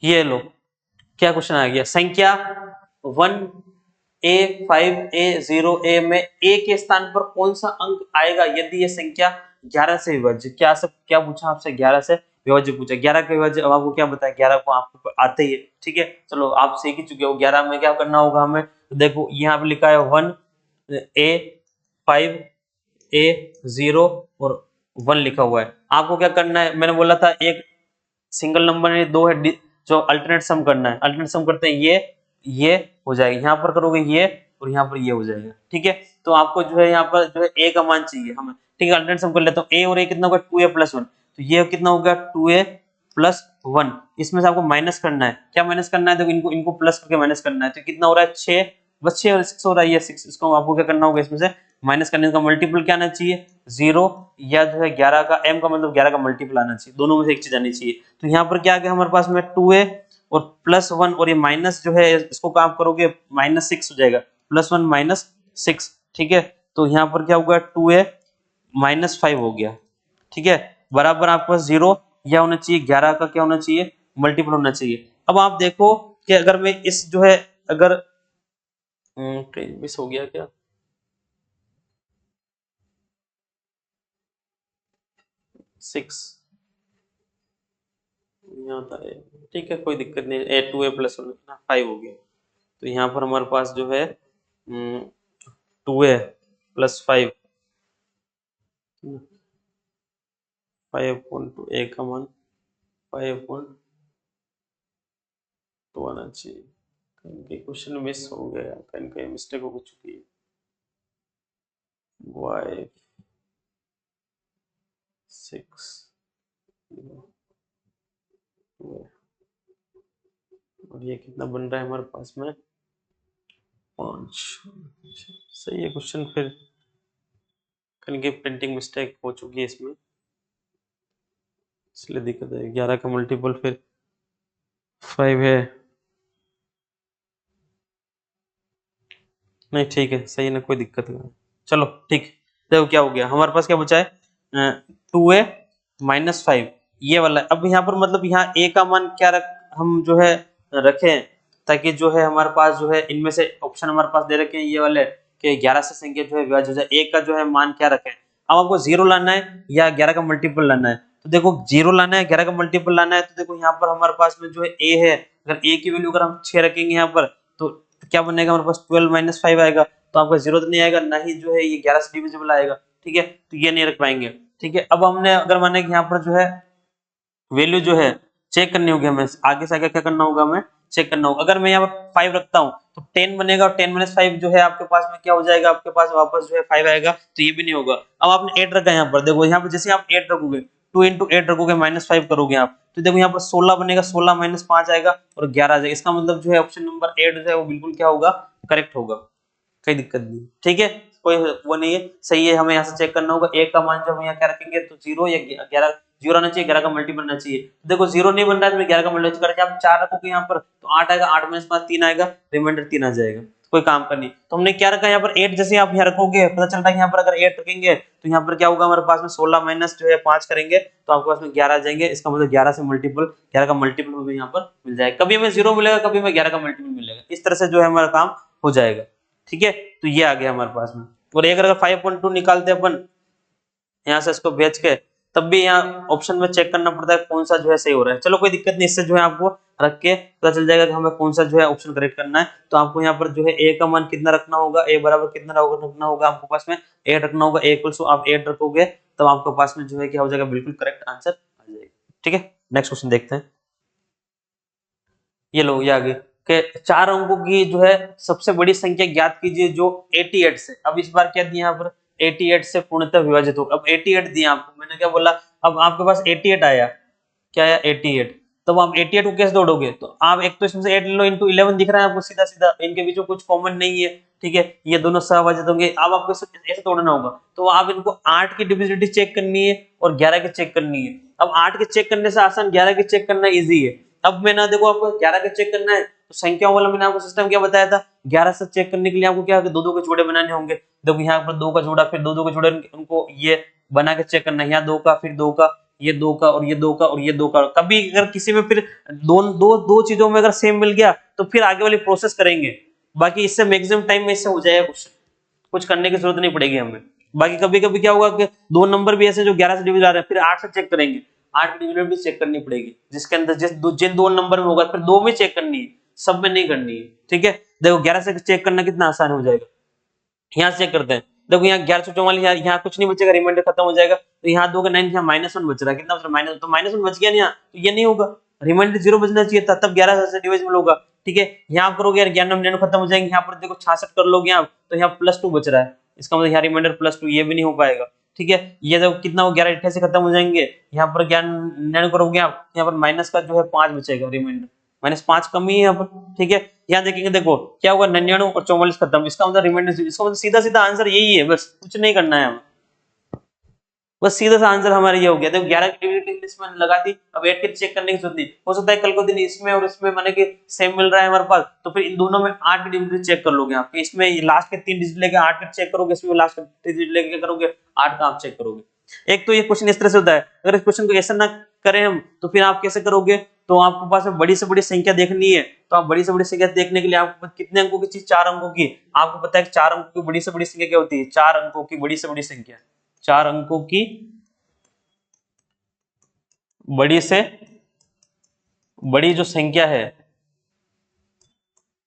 [SPEAKER 1] ये लो क्या क्वेश्चन आ गया, संख्या 1a 5a 0a में a के स्थान पर कौन सा अंक आएगा यदि ये संख्या 11 से विभाज्य, क्या पूछा आपसे, 11 से विभाज्य पूछा। 11 का विभाज्य अब आपको क्या बताया, 11 को आपको आते ही है। ठीक है, चलो आप सीख ही चुके हो। 11 में क्या करना होगा हमें, तो देखो यहाँ पे लिखा है 1a 5a 0 और 1 लिखा हुआ है। आपको क्या करना है, मैंने बोला था एक सिंगल नंबर है, 2 है, जो अल्टरनेट सम करना है। अल्टरनेट सम करते हैं ये हो जाएगा, यहाँ पर करोगे ये और यहाँ पर ये हो जाएगा। ठीक है, तो आपको जो है यहाँ पर जो है a का मान चाहिए हमें। ठीक है, अल्टरनेट सम कर लेता हूँ, a और a कितना होगा 2a + 1, तो ये कितना हो गया 2a + 1। इसमें से आपको माइनस करना है, क्या माइनस करना है, देखो इनको प्लस करके माइनस करना है, तो कितना हो रहा है 6, बस 6 और 6 हो रहा है, ये 6, इसको आपको क्या करना होगा, इसमें से माइनस करने का मल्टीपल क्या आना चाहिए 0, या जो है 11 का m का मतलब 11 का मल्टीपल आना चाहिए, दोनों में से एक चीज आनी चाहिए। तो यहाँ पर क्या आ गया हमारे पास में 2a और +1 और ये माइनस जो है इसको काम करोगे -6 हो जाएगा, +1 -6। ठीक है, तो यहाँ पर क्या होगा 2a -5 हो गया। ठीक है, बराबर आपके पास 0 या होना चाहिए 11 का क्या होना चाहिए मल्टीपल होना चाहिए। अब आप देखो कि अगर मैं इस जो है अगर ट्रेन मिस हो गया क्या, 6 यहाँ था ठीक है कोई दिक्कत नहीं, a 2a + 1 5 हो गया। तो यहाँ पर हमारे पास जो है 2a + 5 5/2 a का मान 5/2 आना चाहिए। कहीं क्वेश्चन मिस हो गया, कहीं मिस्टेक हो चुकी है। y 6 और ये कितना बन रहा है हमारे पास में 5। सही है क्वेश्चन, फिर कहीं की प्रिंटिंग मिस्टेक हो चुकी है इसमें, इसलिए दिक्कत है। 11 का मल्टीपल फिर 5 है, नहीं ठीक है सही है ना, कोई दिक्कत नहीं। चलो ठीक, देखो क्या हो गया हमारे पास, क्या बचा है 2a - 5 ये वाला। अब यहाँ पर मतलब यहाँ a का मान क्या हम जो है रखें, ताकि जो है हमारे पास जो है इनमें से ऑप्शन हमारे पास दे रखे हैं ये वाले कि 11 से संख्या जो है विभाज्य हो जाए, a का जो है मान क्या रखें। अब आपको 0 लाना है या 11 का मल्टीपल लाना है, तो देखो 0 लाना है 11 का मल्टीपल लाना है, तो देखो यहाँ पर हमारे पास में जो है a है, अगर a की वैल्यू अगर हम 6 रखेंगे यहाँ पर तो क्या बनेगा हमारे पास 12 - 5 आएगा, तो आपका 0 तो नहीं आएगा, ना ही जो है ये 11 से डिविजिबल आएगा। ठीक है, तो ये नहीं रख पाएंगे। ठीक है, अब हमने अगर माने कि यहाँ पर जो है वैल्यू जो है चेक करनी होगी हमें, आगे से आगे क्या करना होगा हमें चेक करना होगा। अगर मैं यहाँ पर 5 रखता हूँ तो 10 बनेगा और 10 - 5 जो है आपके पास में क्या हो जाएगा, आपके पास वापस जो है 5 आएगा, तो ये भी नहीं होगा। अब आपने 8 रखा है यहाँ पर, देखो यहाँ पर जैसे आप 8 रखोगे 2 × 8 रखोगे -5 करोगे आप, तो देखो यहाँ पर 16 बनेगा, 16 - 5 आएगा और 11 आ जाएगा। इसका मतलब जो है ऑप्शन नंबर 8 जो है वो बिल्कुल क्या होगा, करेक्ट होगा, कोई दिक्कत नहीं। ठीक है, कोई वो नहीं है, सही है। हमें यहाँ से चेक करना होगा a का मान जब हम यहाँ क्या रखेंगे तो 0 या 11, 0 आना चाहिए, 11 का मल्टीपल आना चाहिए। देखो 0 नहीं बन रहा है तो 11 का मल्टीपल करके आप 4 रखोगे यहाँ पर तो 8 आएगा, 8 - 5 3 आएगा, रिमाइंडर 3 आ जाएगा, कोई काम का नहीं। तो हमने क्या रखा यहाँ पर 8, जैसे आप यहाँ रखोगे पता चल रहा है यहाँ पर अगर 8 रखेंगे तो यहाँ पर क्या होगा हमारे पास में 16 माइनस जो है 5 करेंगे तो आपके पास में 11 आ जाएंगे। इसका मतलब 11 से मल्टीपल 11 का मल्टीपल हमें यहाँ पर मिल जाएगा, कभी हमें 0 मिलेगा, कभी हमें 11 का मल्टीपल मिलेगा, इस तरह से जो है हमारा काम हो जाएगा। ठीक है, तो ये आ गया हमारे पास में। और एक अगर 5.2 निकालते अपन यहाँ से इसको भेज के तब भी यहाँ ऑप्शन में चेक करना पड़ता है कौन सा जो है सही हो रहा है। चलो कोई दिक्कत नहीं, इससे जो है आपको रख के पता चल जाएगा कि हमें कौन सा जो है ऑप्शन करेक्ट करना है। तो आपको यहाँ पर जो है ए का मान कितना रखना होगा, ए बराबर कितना रखना होगा आपको पास में 8 रखना होगा, ए इक्वल्स टू आप 8 रखोगे तब आपके पास में जो है क्या हो जाएगा, बिल्कुल करेक्ट आंसर आ जाएगा। ठीक है, नेक्स्ट क्वेश्चन देखते हैं। ये लो ये आगे के 4 अंकों की जो है सबसे बड़ी संख्या ज्ञात कीजिए जो 88 से, अब इस बार क्या दिया यहाँ पर 88 से पूर्णतः विभाजित होगा। अब 88 दिया आपको, मैंने क्या बोला, अब आपके पास 88 आया, क्या आया 88, तब आप 88 को कैसे तोड़ोगे, तो आप एक तो इसमें से 8 ले लो, इंटू 11 दिख रहा है आपको सीधा सीधा, इनके बीच में कुछ कॉमन नहीं है, ठीक है, ये दोनों सहभाजित होंगे। अब आपको ऐसे तोड़ना होगा, तो आप इनको 8 की डिविजिबिलिटी चेक करनी है और 11 की चेक करनी है। अब 8 के चेक करने से आसान 11 के चेक करना इजी है। अब मैं ना देखो आपको 11 का चेक करना है तो संख्याओं वाला मैंने आपको सिस्टम क्या बताया था, 11 से चेक करने के लिए आपको क्या दो दो के जोड़े बनाने होंगे। देखो यहाँ पर 2 का जोड़ा, फिर दो दो के जोड़े, उनको ये बना के चेक करना है, यहाँ 2 का, फिर 2 का, ये 2 का और ये 2 का और ये 2 का। कभी अगर किसी में फिर दो चीजों में अगर सेम मिल गया तो फिर आगे वाली प्रोसेस करेंगे, बाकी इससे मैक्सिमम टाइम में इससे हो जाएगा, कुछ करने की जरूरत नहीं पड़ेगी हमें। बाकी कभी कभी क्या होगा कि 2 नंबर भी ऐसे जो 11 से डिविज आ रहे हैं, फिर 8 से चेक करेंगे, 8 की डिविजन भी चेक करनी पड़ेगी, जिसके अंदर जिन 2 नंबर में होगा फिर 2 में चेक करनी है, सब में नहीं करनी है। ठीक है, देखो 11 से चेक करना कितना आसान हो जाएगा, यहाँ से चेक करते हैं। देखो यहाँ 1144, यहाँ कुछ नहीं बचेगा, रिमाइंडर खत्म हो जाएगा, तो यहाँ 2 का 9, यहाँ -1 बच रहा है, कितना बच रहा है, -1 बच गया, यहाँ तो ये नहीं होगा, रिमाइंडर 0 बचना चाहिए था, तब 11 से डिविजिबल होगा। ठीक है, यहाँ आप करोगे यार 99 खत्म हो जाएंगे, यहाँ पर देखो 66 कर लोगे आप, तो यहाँ +2 बच रहा है, इसका मतलब यहाँ रिमाइंडर +2, ये भी नहीं हो पाएगा। ठीक है, ये देखो कितना हो, 11 खत्म हो जाएंगे, यहाँ पर 99 करोगे आप, यहाँ पर माइनस का जो है 5 बचेगा, रिमाइंडर -5 कम ही है यहाँ पर। ठीक है, यहाँ देखेंगे, देखो क्या होगा, 99 और 44 खत्म, इसका मतलब रिमाइंडर, इसका मतलब सीधा सीधा आंसर यही है, बस कुछ नहीं करना है हमें, बस सीधा सा आंसर हमारा ये हो गया। देखो 11 की डिविजिबिलिटी इसमें लगा दी, अब 8 के चेक करने की जरूरत नहीं, हो सकता है कल को दिन इसमें और इसमें माने कि सेम मिल रहा है हमारे पास, तो फिर इन दोनों में 8 की डिविजिबिलिटी चेक कर लोगे आप, इसमें लास्ट के 3 डिजिट लेके 8 का चेक करोगे, इसमें लास्ट के डिजिट लेके करोगे 8 का आप चेक करोगे। एक तो ये क्वेश्चन इस तरह से होता है, अगर इस क्वेश्चन को ऐसा ना करें हम तो फिर आप कैसे करोगे, तो आपके पास में बड़ी से बड़ी संख्या देखनी है, तो आप बड़ी से बड़ी संख्या देखने के लिए आपको कितने अंकों की चीज, 4 अंकों की, आपको पता है कि 4 अंकों की बड़ी से बड़ी संख्या क्या होती है, 4 अंकों की बड़ी से बड़ी संख्या, 4 अंकों की बड़ी से बड़ी जो संख्या है,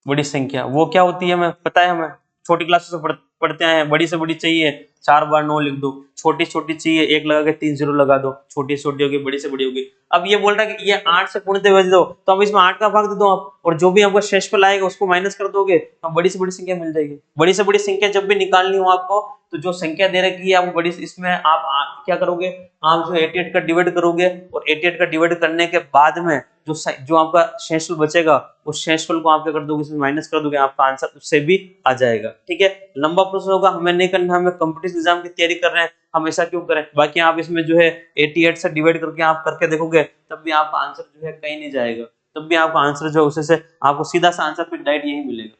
[SPEAKER 1] बड़ी संख्या वो क्या होती है हमें पता है, हमें छोटी क्लासों से पढ़ते आए हैं, बड़ी से बड़ी चाहिए 4 बार 9 लिख दो, छोटी छोटी चाहिए 1 लगा के 3 0 लगा दो, छोटी छोटी होगी बड़ी से बड़ी होगी। अब ये बोल रहा है कि ये 8 से पूर्णतः विभाजित दो, तो अब इसमें 8 का भाग दे दो आप, और जो भी आपका शेषफल आएगा उसको माइनस कर दोगे, तो बड़ी से बड़ी संख्या मिल जाएगी। बड़ी से बड़ी संख्या जब भी निकालनी हो आपको, तो जो संख्या दे रखी है आपको बड़ी, इसमें आप क्या करोगे, आप जो 88 का डिवाइड करोगे, और 88 का डिवाइड करने के बाद में जो आपका शेषफल बचेगा उस शेषफल को आप क्या कर दोगे, इसमें माइनस कर दोगे, आपका आंसर उससे भी आ जाएगा। ठीक है, लंबा प्रोसेस होगा, हमें नहीं करना, हमें कॉम्पिटिटिव एग्जाम की तैयारी कर रहे हैं, हम ऐसा क्यों करें। बाकी आप इसमें जो है 88 से डिवाइड करके आप करके देखोगे, तब भी आपका आंसर जो है कहीं नहीं जाएगा, तब भी आपका आंसर जो है उसे से आपको सीधा सा आंसर फिर डायरेक्ट यही मिलेगा,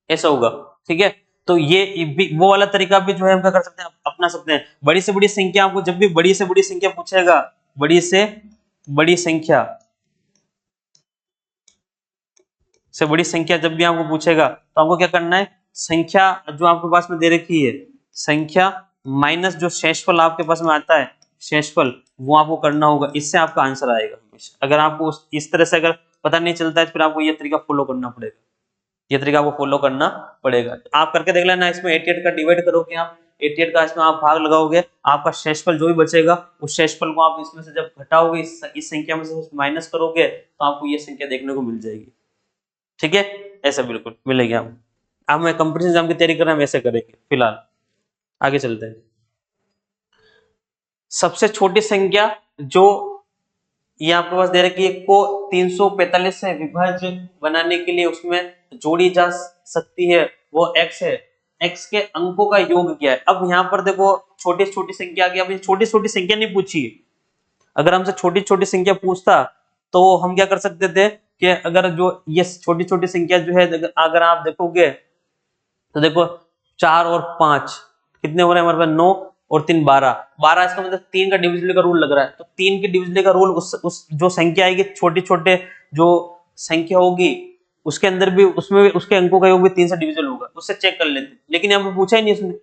[SPEAKER 1] ऐसा होगा। ठीक है, तो ये भी वो वाला तरीका भी जो है हम क्या कर सकते हैं, अपना सकते हैं। बड़ी से बड़ी संख्या, आपको जब भी बड़ी से बड़ी संख्या पूछेगा, बड़ी से बड़ी संख्या जब भी आपको पूछेगा, तो आपको क्या करना है, संख्या जो आपके पास में दे रखी है, संख्या माइनस जो शेषफल आपके पास में आता है, शेषफल वो आपको करना होगा, इससे आपका आंसर आएगा हमेशा। अगर आपको इस तरह से अगर पता नहीं चलता है तो फिर आपको ये तरीका फॉलो करना पड़ेगा, ये तरीका आपको फॉलो करना पड़ेगा। आप करके देख लेना, इसमें 88 का डिवाइड करोगे आप, 88 का इसमें आप भाग लगाओगे, आपका शेषफल जो भी बचेगा उस शेषफल को आप इसमें से जब घटाओगे, इस संख्या में से माइनस करोगे, तो आपको ये संख्या देखने को मिल जाएगी। ठीक है, ऐसा बिल्कुल मिलेगी। आप मैं कंपटीशन एग्जाम की तैयारी कर रहे हैं, वैसे करेंगे। फिलहाल आगे चलते हैं। सबसे छोटी संख्या जो ये आपके पास दे रखी है, को 345 से विभाज्य बनाने के लिए उसमें जोड़ी जा सकती है, वो x है, x के अंकों का योग क्या है। अब यहाँ पर देखो छोटी छोटी संख्या आ गई, अब छोटी छोटी संख्या नहीं पूछी, अगर हमसे छोटी छोटी संख्या पूछता तो हम क्या कर सकते थे कि अगर जो ये छोटी छोटी संख्या जो है, अगर आप देखोगे तो देखो 4 और 5 कितने हो रहे हैं हमारे पास, 9 और 3 12, इसका मतलब 3 का डिविजिबल का रूल लग रहा है, तो 3 के डिविजिबल का रूल उस जो संख्या आएगी, छोटे छोटे जो संख्या होगी उसके अंदर भी, उसमें भी उसके अंकों का योग भी 3 से डिविजिबल होगा, उससे चेक कर लेते। लेकिन यहाँ पे पूछा ही नहीं इसने,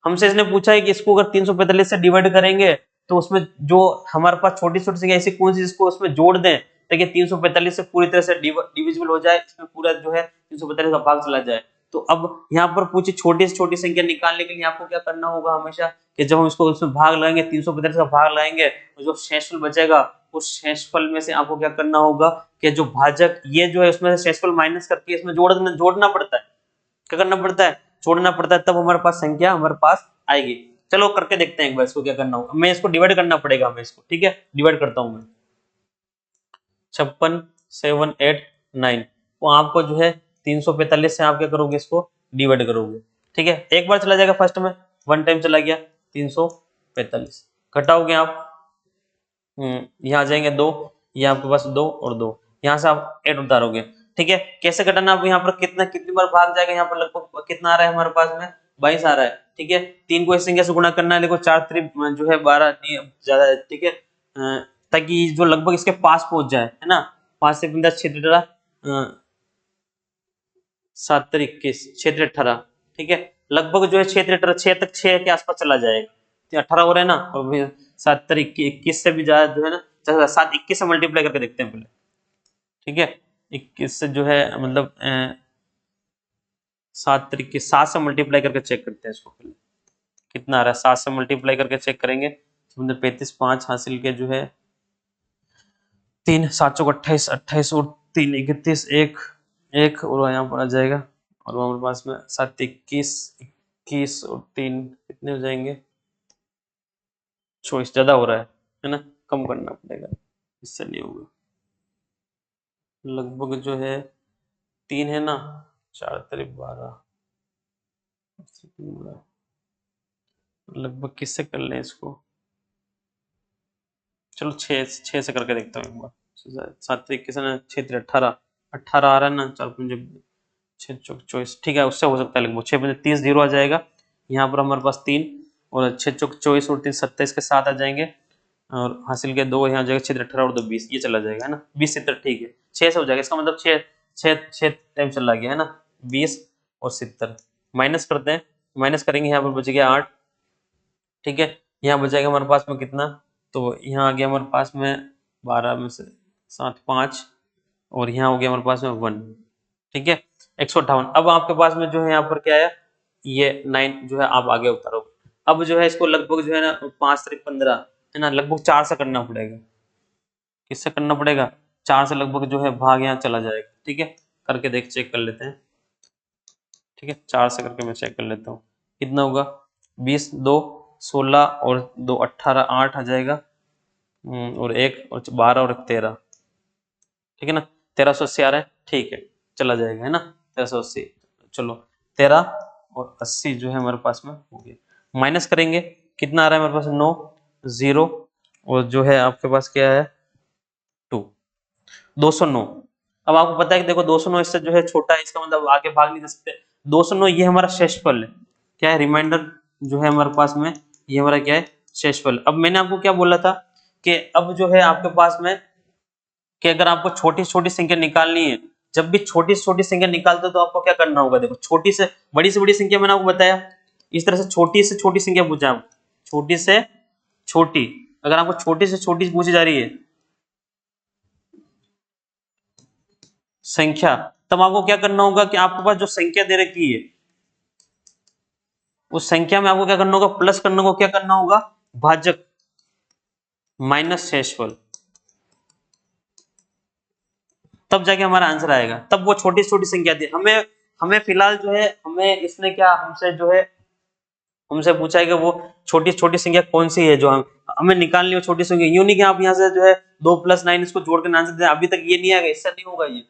[SPEAKER 1] हमसे इसने पूछा है कि इसको अगर 345 से डिवाइड करेंगे तो उसमें जो हमारे पास छोटी छोटी संख्या ऐसी कौन सी जिसको उसमें जोड़ दें ताकि 345 से पूरी तरह से डिविजिबल हो जाए, इसमें पूरा जो है 345 का भाग चला जाए। तो अब यहाँ पर पूछी छोटी से छोटी संख्या निकालने के लिए आपको क्या करना होगा हमेशा कि जब हम इसको उसमें भाग लगाएंगे 345 का भाग लगाएंगे तो जो शेषफल बचेगा उस शेषफल में से आपको क्या करना होगा कि जो भाजक ये जो है उसमें से शेषफल माइनस करके इसमें जोड़ना पड़ता है। क्या करना पड़ता है? जोड़ना पड़ता है, तब हमारे पास संख्या हमारे पास आएगी। चलो करके देखते हैं एक बार इसको क्या करना होगा। मैं इसको डिवाइड करना पड़ेगा हमें इसको, ठीक है, डिवाइड करता हूं मैं 56 7 8 9। तो आपको जो है 345 से आप क्या करोगे इसको डिवाइड करोगे, ठीक है। एक बार चला जाएगा फर्स्ट में, वन टाइम चला गया 345, घटाओगे आप यहाँ आ जाएंगे 2, ये आपके पास 2 और 2, यहाँ से आप 8 उतारोगे, ठीक है। कैसे घटाना, आप यहाँ पर कितनी बार भाग जाएगा, यहाँ पर लगभग कितना आ रहा है हमारे पास में 22 आ रहा है, ठीक है। 3 को इस संख्या से गुणा करना है, देखो 4 त्रिक जो है 12 ज्यादा है, ठीक है, ताकि जो लगभग इसके पास पहुंच जाए, है ना। 5 से 15 6 7 21 6 18, ठीक है, लगभग जो है 6 तक 6 के आसपास चला जाएगा, 18 हो रहा है ना, और 7 21 से भी ज्यादा जो है ना, 7 21 से मल्टीप्लाई करके देखते हैं पहले, ठीक है। 21 से जो है मतलब 7 21 7 से मल्टीप्लाई करके चेक करते हैं इसको पहले कितना आ रहा है। 7 से मल्टीप्लाई करके चेक करेंगे, 35 5 हासिल के जो है 3 7 चौक 28 28 और 3 31 1 और यहाँ पर आ जाएगा, और हमारे पास में 7 21 21 और 3 कितने हो जाएंगे 24, ज्यादा हो रहा है ना, कम करना पड़ेगा, इससे नहीं होगा। लगभग जो है 3 है ना, 4 त्रिक 12, लगभग किससे कर लें इसको, चलो 6 से करके देखता हूँ एक बार। 7 त्रिक किस 6 3 18 18 आ रहा है ना, 4 5 6 चौक 24, ठीक है, उससे हो सकता है लगभग 6 5 30 0 आ जाएगा। यहाँ पर हमारे पास 3 और 6 चौक 24 और 3 27 के साथ आ जाएंगे, और हासिल के 2 यहाँ जाएगा 6 18 और 2 20, ये चला जाएगा है ना, 20 70, ठीक है 6 से हो जाएगा, इसका मतलब 6 टाइम चला गया है ना, 20 और 70 माइनस करते हैं, माइनस करेंगे, यहाँ पर बच गया 8, ठीक है। यहाँ बच जाएगा हमारे पास में कितना, तो यहाँ आ गया हमारे पास में 12 में से 7 5, और यहाँ हो गया हमारे पास में 1, ठीक है 158। अब आपके पास में जो है यहाँ पर क्या है, ये 9 जो है आप आगे उतारो। अब जो है इसको लगभग जो है ना 5 3 15 है ना, लगभग 4 से करना पड़ेगा। किससे करना पड़ेगा? 4 से लगभग जो है भाग यहाँ चला जाएगा, ठीक है, करके देख चेक कर लेते हैं, ठीक है। 4 से करके मैं चेक कर लेता हूँ कितना होगा, 20 2 16 और 2 18 8 आ जाएगा, और 1 और 12 और 13, ठीक है ना, 1380 आ रहा है, ठीक है चला जाएगा है ना 1380। चलो 13 और 80 जो है हमारे पास में हो गया, माइनस करेंगे कितना आ रहा है हमारे पास 9 0, और जो है आपके पास क्या है 2 209। अब आपको पता है कि देखो 209 इससे जो है छोटा है, इसका मतलब आगे भाग नहीं दे सकते। 209 ये हमारा शेषफल है, क्या है रिमाइंडर जो है हमारे पास में, ये हमारा क्या है शेषफल। अब मैंने आपको क्या बोला था कि अब जो है आपके पास में कि अगर आपको छोटी छोटी संख्या निकालनी है, जब भी छोटी छोटी संख्या निकालते हो तो आपको क्या करना होगा, देखो छोटी से बड़ी संख्या मैंने आपको बताया, इस तरह से छोटी संख्या पूछा, छोटी से छोटी, अगर आपको छोटी से छोटी पूछी जा रही है संख्या, तब आपको क्या करना होगा कि आपके पास जो संख्या दे रखी है उस संख्या में आपको क्या करना होगा, प्लस करने को क्या करना होगा, भाजक माइनस शेषफल, तब जाके हमारा आंसर आएगा। तब वो छोटी छोटी संख्या दी हमें, हमें फिलहाल जो है हमें इसने क्या हमसे जो है हमसे पूछा है कि वो छोटी छोटी संख्या कौन सी है जो हमें निकालनी हो, छोटी संख्या। यूं नहीं कि आप यहाँ से जो है 2 + 9 इसको जोड़कर आंसर दे, अभी तक ये नहीं आएगा, इससे नहीं होगा ये,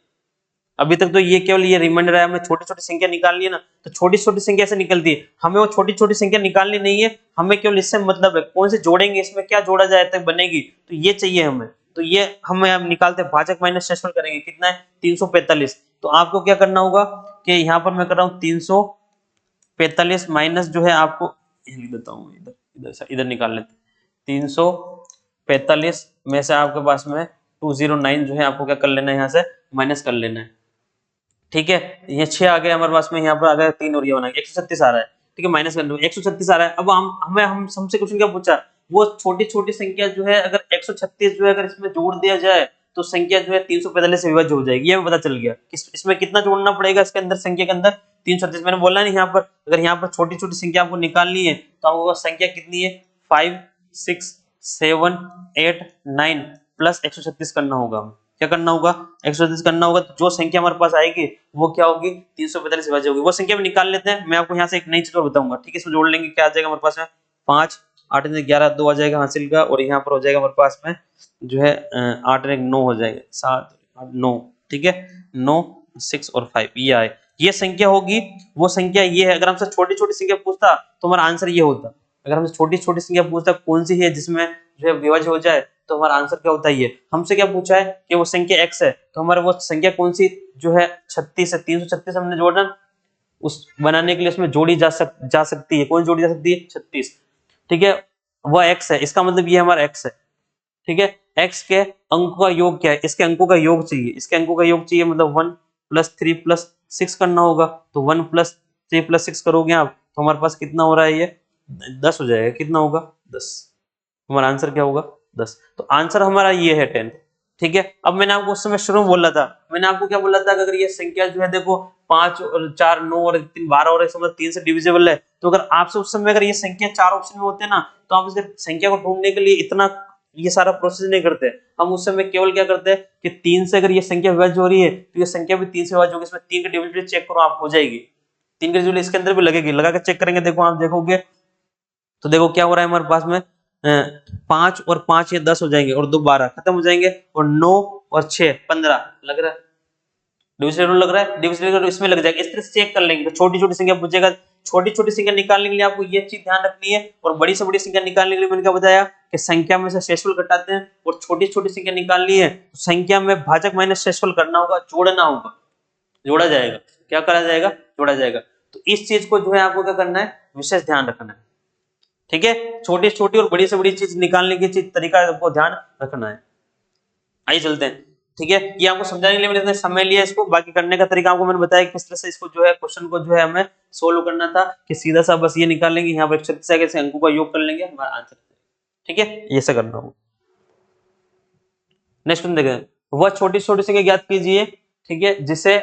[SPEAKER 1] अभी तक तो ये केवल ये रिमाइंडर है, हमें छोटी छोटी संख्या निकालनी है ना, तो छोटी छोटी संख्या से निकलती है, हमें वो छोटी छोटी संख्या निकालनी नहीं है, हमें केवल इससे मतलब है कौन से जोड़ेंगे, इसमें क्या जोड़ा जाए तक बनेगी, तो ये चाहिए हमें। तो ये हमें अब निकालते हैं, भाजक माइनस शेषफल करेंगे, कितना है 345। तो आपको क्या करना होगा कि यहाँ पर मैं कर रहा हूँ 345 माइनस जो है आपको लिख देता हूँ, इधर निकाल लेते 345 में से आपके पास में 209 जो है आपको क्या कर लेना है, यहाँ से माइनस कर लेना है, ठीक है। ये 6 आ गया हमारे पास में, यहाँ पर आ गया 3 और ये बना 136 आ रहा है, ठीक है, माइनस कर लो 136 आ रहा है। अब हम हमसे क्वेश्चन क्या पूछा वो छोटी छोटी संख्या जो है अगर 136 जो है अगर इसमें जोड़ दिया जाए तो संख्या जो है 345 से विभाज्य हो जाएगी। ये हमें पता चल गया। इसमें कितना जोड़ना पड़ेगा इसके अंदर, संख्या के अंदर 336। मैंने बोला नहीं यहाँ पर, अगर यहाँ पर छोटी छोटी संख्या आपको निकालनी है तो आपको संख्या कितनी है 5 6 7 8 9 प्लस 136 करना होगा। क्या करना होगा 136 करना होगा। तो जो संख्या हमारे पास आएगी वो क्या होगी 345 से विभाज्य होगी। वो संख्या भी निकाल लेते हैं। मैं आपको यहाँ से एक नई चीज और बताऊंगा, ठीक है। इसमें जोड़ लेंगे, क्या आ जाएगा हमारे पास में 5 8 11 2 आ जाएगा हासिल का, और यहाँ पर हो जाएगा हमारे पास में जो है 8 9 हो जाएगा, 7 8 9, ठीक है। 9 6 और 5 ये आए, ये संख्या होगी। वो संख्या ये है। अगर हमसे छोटी छोटी संख्या पूछता तो हमारा आंसर ये होता। अगर हमसे छोटी छोटी संख्या पूछता कौन सी है जिसमें जो है विभाज्य हो जाए तो हमारा आंसर क्या होता है ये। हमसे क्या पूछा है कि वो संख्या x है, तो हमारा वो संख्या कौन सी जो है 36 है। 336 हमने जोड़ना उस बनाने के लिए उसमें जोड़ी जा सकती है। कौन जोड़ी जा सकती है 36, ठीक है। वह x है, इसका मतलब ये हमारा x है, ठीक है। x के अंकों का योग क्या है, इसके अंकों का योग चाहिए। इसके अंकों का योग चाहिए मतलब 1 + 3 + 6 करना होगा। तो 1 + 3 + 6 करोगे आप तो हमारे पास कितना हो रहा है ये 10 हो जाएगा। कितना होगा 10, हमारा आंसर क्या होगा 10। तो आंसर हमारा ये है 10, ठीक है। अब मैंने आपको उस समय शुरू में बोला था, मैंने आपको क्या बोला था कि अगर ये संख्या जो है देखो 5 और 4 9 और 3 12 और इसमें 3 से डिविजिबल है, तो अगर आपसे उस समय अगर ये संख्या 4 ऑप्शन में होते ना तो आप इस संख्या को ढूंढने के लिए इतना ये सारा प्रोसेस नहीं करते। हम उस समय केवल क्या करते हैं कि 3 से अगर ये संख्या विभाज्य हो रही है तो ये संख्या भी 3 से विभाज्य होगी। इसमें 3 की डिविजिबिलिटी चेक करो आप, हो जाएगी। 3 की डिविजिबिलिटी इसके अंदर भी लगेगी, लगा के चेक करेंगे देखो, आप देखोगे तो देखो क्या हो रहा है हमारे पास में 5 और 5 ये 10 हो जाएंगे, और 2 12 खत्म हो जाएंगे, और 9 और 6 15 लग रहा है। डिविजिबल लग रहा है, डिविजिबल इसमें लग जाएगा। इस तरह से चेक कर लेंगे। तो छोटी छोटी संख्या पूछेगा, छोटी छोटी संख्या निकालने के लिए आपको ये चीज ध्यान रखनी है। और बड़ी से बड़ी संख्या निकालने के लिए मैंने क्या बताया कि संख्या में से शेषफल घटाते हैं, और छोटी छोटी संख्या निकालनी है तो संख्या में भाजक माइनस शेषफल करना होगा, जोड़ना होगा, जोड़ा जाएगा। क्या करा जाएगा, जोड़ा जाएगा। तो इस चीज को जो है आपको क्या करना है, विशेष ध्यान रखना है, ठीक है। छोटी छोटी और बड़ी से बड़ी चीज निकालने की चीज तरीका आपको ध्यान रखना है। आइए चलते हैं, ठीक है। ये आपको समझाने के लिए मैंने इतना समय लिया। इसको बाकी करने का तरीका आपको मैंने बताया किस तरह से इसको जो है क्वेश्चन को जो है हमें सोल्व करना था, कि सीधा सा बस ये निकाल लेंगे, यहाँ पर 136 के अंकों का योग कर लेंगे, हमारा आंसर, ठीक है। ये से करना होगा। नेक्स्ट हम देखें, वह छोटी छोटी संख्या ज्ञात कीजिए, ठीक है, जिसे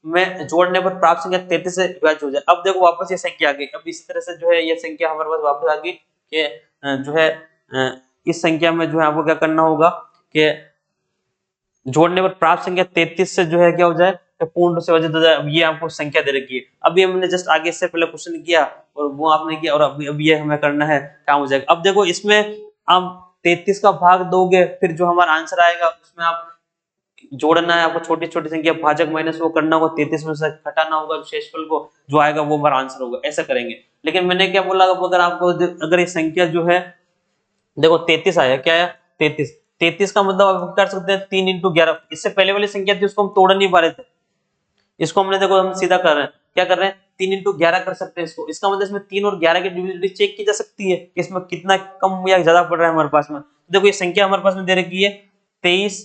[SPEAKER 1] में जोड़ने पर प्राप्त संख्या 33 से विभाज्य हो जाए। अब देखो वापस ये संख्या आ गई। अब इसी तरह से जो है ये संख्या हमारे पास वापस आ गई कि जो है इस संख्या में जो है आपको क्या करना होगा कि जोड़ने पर प्राप्त संख्या 33 से जो है क्या हो जाए पूर्ण से विभाजित हो जाए। अब ये आपको संख्या दे रखी है। अभी हमने जस्ट आगे इससे पहले क्वेश्चन किया और वो आपने किया, और अब ये हमें करना है, काम हो जाएगा। अब देखो इसमें आप 33 का भाग दोगे, फिर जो हमारा आंसर आएगा उसमें आप जोड़ना है। आपको छोटी छोटी संख्या भाजक माइनस वो करना होगा, 33 में से घटाना होगा शेषफल को, जो आएगा वो हमारा आंसर होगा। ऐसा करेंगे। लेकिन मैंने क्या बोला, अगर आपको अगर ये संख्या जो है देखो 33 आया, क्या आया 33, 33 का मतलब आप कर सकते हैं 3 × 11। इससे पहले वाली संख्या थी उसको हम तोड़ नहीं पा रहे थे, इसको हमने देखो हम सीधा कर रहे हैं। क्या कर रहे हैं 3 × 11 कर सकते हैं इसको। इसका मतलब इसमें 3 और 11 की डिविजिबिलिटी चेक की जा सकती है कि इसमें कितना कम या ज्यादा पड़ रहा है हमारे पास में। देखो ये संख्या हमारे पास में दे रखी है 23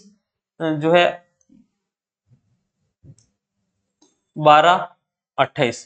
[SPEAKER 1] जो है 12 28,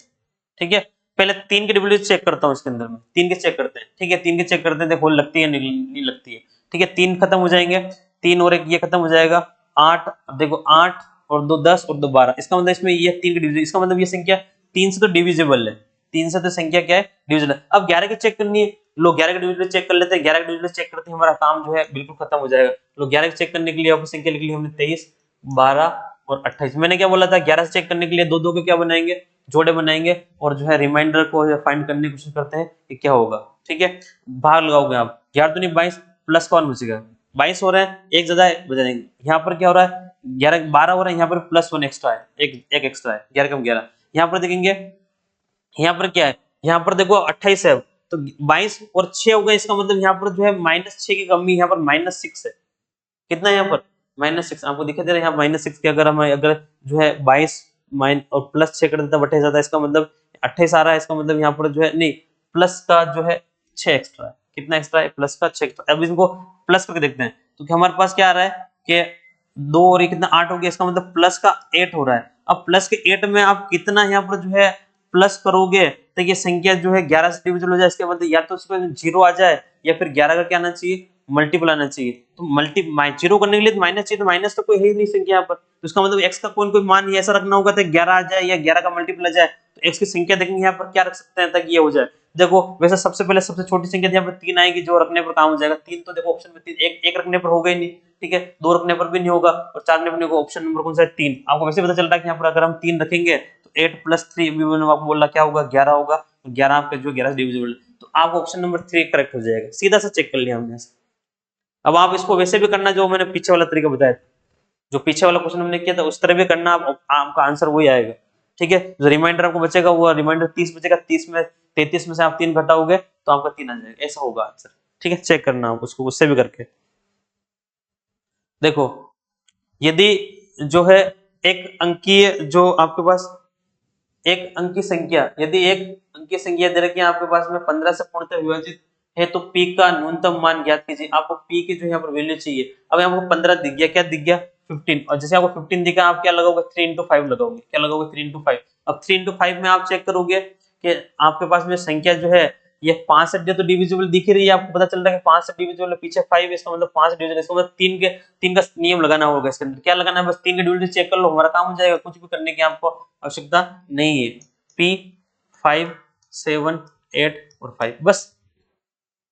[SPEAKER 1] ठीक है। पहले 3 की डिविजिबिलिटी चेक करता हूं इसके अंदर में, 3 के चेक करते हैं, ठीक है। 3 के चेक करते हैं, देखो लगती है नहीं लगती है, ठीक है। 3 खत्म हो जाएंगे, 3 और 1 ये खत्म हो जाएगा 8। अब देखो 8 और 2 10 और 2 12, इसका मतलब इसमें ये 3 की डिविजिबिलिटी, इसका मतलब ये संख्या 3 से तो डिविजिबल है, 3 से तो संख्या क्या है डिविजिबल है। अब 11 की चेक करनी है, लोग 11 की डिविजिबिलिटी चेक कर लेते हैं। 11 की डिविजिबिलिटी चेक करते हैं, हमारा काम जो है बिल्कुल खत्म हो जाएगा। लोग 11 की चेक करने के लिए आपको संख्या लिख ली हमने 23 12 और 28। मैंने क्या बोला था 11 से चेक करने के लिए दो दो के क्या बनाएंगे, जोड़े बनाएंगे, और जो है रिमाइंडर को फाइंड करने की कोशिश करते हैं कि क्या होगा, ठीक है। भाग लगाओगे आप, 11 तो नहीं 22 प्लस कौन बचेगा, 22 हो रहे हैं, एक ज्यादा है बजाएंगे। यहाँ पर क्या हो रहा है 11 12 हो रहा है, यहाँ पर +1 एक्स्ट्रा है, एक एक्स्ट्रा है, 11 कम 11। यहाँ पर देखेंगे, यहाँ पर क्या है, यहाँ पर देखो 28 है, तो 22 और 6 हो गए, इसका मतलब यहाँ पर जो है -6 की कमी, यहाँ पर -6 है। कितना है यहाँ पर -6, आपको दिखाई दे रहा है यहाँ -6 के। अगर हम अगर जो है 22 माइन और +6 कर देता 28 आता है, इसका मतलब 28 आ रहा है। इसका मतलब यहाँ पर जो है नहीं, प्लस का जो है 6 एक्स्ट्रा है। कितना एक्स्ट्रा है, प्लस का 6 एक्स्ट्रा। अब इनको प्लस करके देखते हैं तो हमारे पास क्या आ रहा है कि 2 और ये कितना 8 हो गया, इसका मतलब प्लस का 8 हो रहा है। अब प्लस के 8 में आप कितना यहाँ पर जो है प्लस करोगे तो तक ये संख्या जो है 11 से डिविजिबल हो जाए, इसके मतलब या तो उसमें 0 आ जाए या फिर 11 का क्या आना चाहिए, मल्टीपल आना चाहिए। तो जीरो करने के लिए माइनस चाहिए, तो माइनस तो कोई है ही नहीं संख्या यहाँ पर, तो इसका मतलब x का कोई मान ऐसा रखना होगा तो 11 आ जाए या 11 का मल्टीपल आ जाए। तो x की संख्या देखेंगे यहाँ पर क्या रख सकते हैं ताकि ये हो जाए। देखो वैसे सबसे पहले सबसे छोटी संख्या यहाँ पर 3 आएगी, जो रखने पर काम हो जाएगा। 3 तो देखो ऑप्शन में 3, एक रखने पर होगा ही नहीं, ठीक है, 2 रखने पर भी नहीं होगा और 4 रखने पर होगा। ऑप्शन नंबर कौन सा है, 3। आपको वैसे पता चल रहा है कि यहाँ पर अगर हम 3 रखेंगे तो 8 + 3 भी मैंने आपको बोला क्या होगा, 11 होगा। 11 आपका जो 11 डिविजिबल, तो आपको ऑप्शन नंबर 3 करेक्ट हो जाएगा। सीधा सा चेक कर लिया हमने। अब आप इसको वैसे भी करना जो मैंने पीछे वाला तरीका बताया, जो पीछे वाला क्वेश्चन हमने किया था उस तरह भी करना, आपका आंसर वही आएगा, ठीक है। जो रिमाइंडर आपको बचेगा वो रिमाइंडर 30 बचेगा, 30 में 33 में से आप 3 घटाओगे तो आपका 3 आ जाएगा, ऐसा होगा आंसर, ठीक है। चेक करना आप उसको उससे भी करके देखो। यदि जो है एक अंकीय जो आपके पास एक अंकीय संख्या, यदि एक अंकीय संख्या दे रखी है आपके पास में 15 से पूर्णतः विभाजित है तो p का न्यूनतम मान ज्ञात कीजिए। आपको p की जो यहाँ पर वैल्यू चाहिए। अब यहाँ पर 15 दिख गया, क्या दिख गया, 15, और जैसे आपको 15 दिखा आप क्या लगाओगे, 3 × 5 लगाओगे, क्या लगाओगे, 3 × 5। अब 3 × 5 में आप चेक करोगे कि आपके पास में संख्या जो है ये 5 से तो डिविजिबल दिख रही है, आपको पता चल रहा है कि 5 से डिविजिबल है, पीछे 5 है, इसका मतलब 5 डिविजिबल, इसका मतलब 3 का नियम लगाना होगा। इसके अंदर क्या लगाना है, बस 3 के डिविजिबल चेक कर लो, हमारा काम हो जाएगा, कुछ भी करने की आपको आवश्यकता नहीं है। p 5 7 8 और 5, बस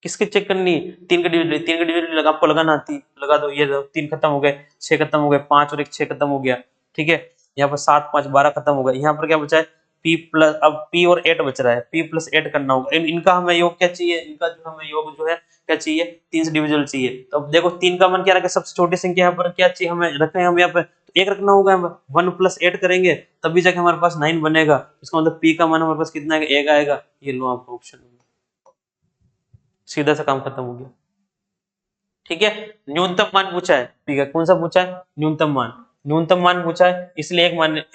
[SPEAKER 1] किसके चेक करनी है, 3 के डिविजिबल, 3 के डिविजिबल आपको लगाना आती है, लगा दो। ये 3 खत्म हो गए, 6 खत्म हो गए, 5 और 1 6 खत्म हो गया, ठीक है। यहाँ पर 7 5 12 खत्म हो गया। यहाँ पर क्या बचा है, p प्लस, अब p और 8 बच रहा है, p + 8 करना होगा। इनका हमें योग क्या चाहिए, इनका जो हमें योग जो है क्या चाहिए, 3 से डिविजिबल चाहिए। तो अब देखो 3 का मान क्या रखा, सबसे छोटी संख्या यहाँ पर क्या चाहिए हमें, रखें हम यहाँ पर तो 1 रखना होगा। हम 1 + 8 करेंगे तभी जाके हमारे पास 9 बनेगा। इसका मतलब p का मान हमारे पास कितना आएगा, 1 आएगा। ये लो आपका ऑप्शन, सीधा सा काम खत्म हो गया, ठीक है। न्यूनतम मान पूछा है, ठीक है, कौन सा पूछा है, न्यूनतम मान। न्यूनतम मान पूछा है इसलिए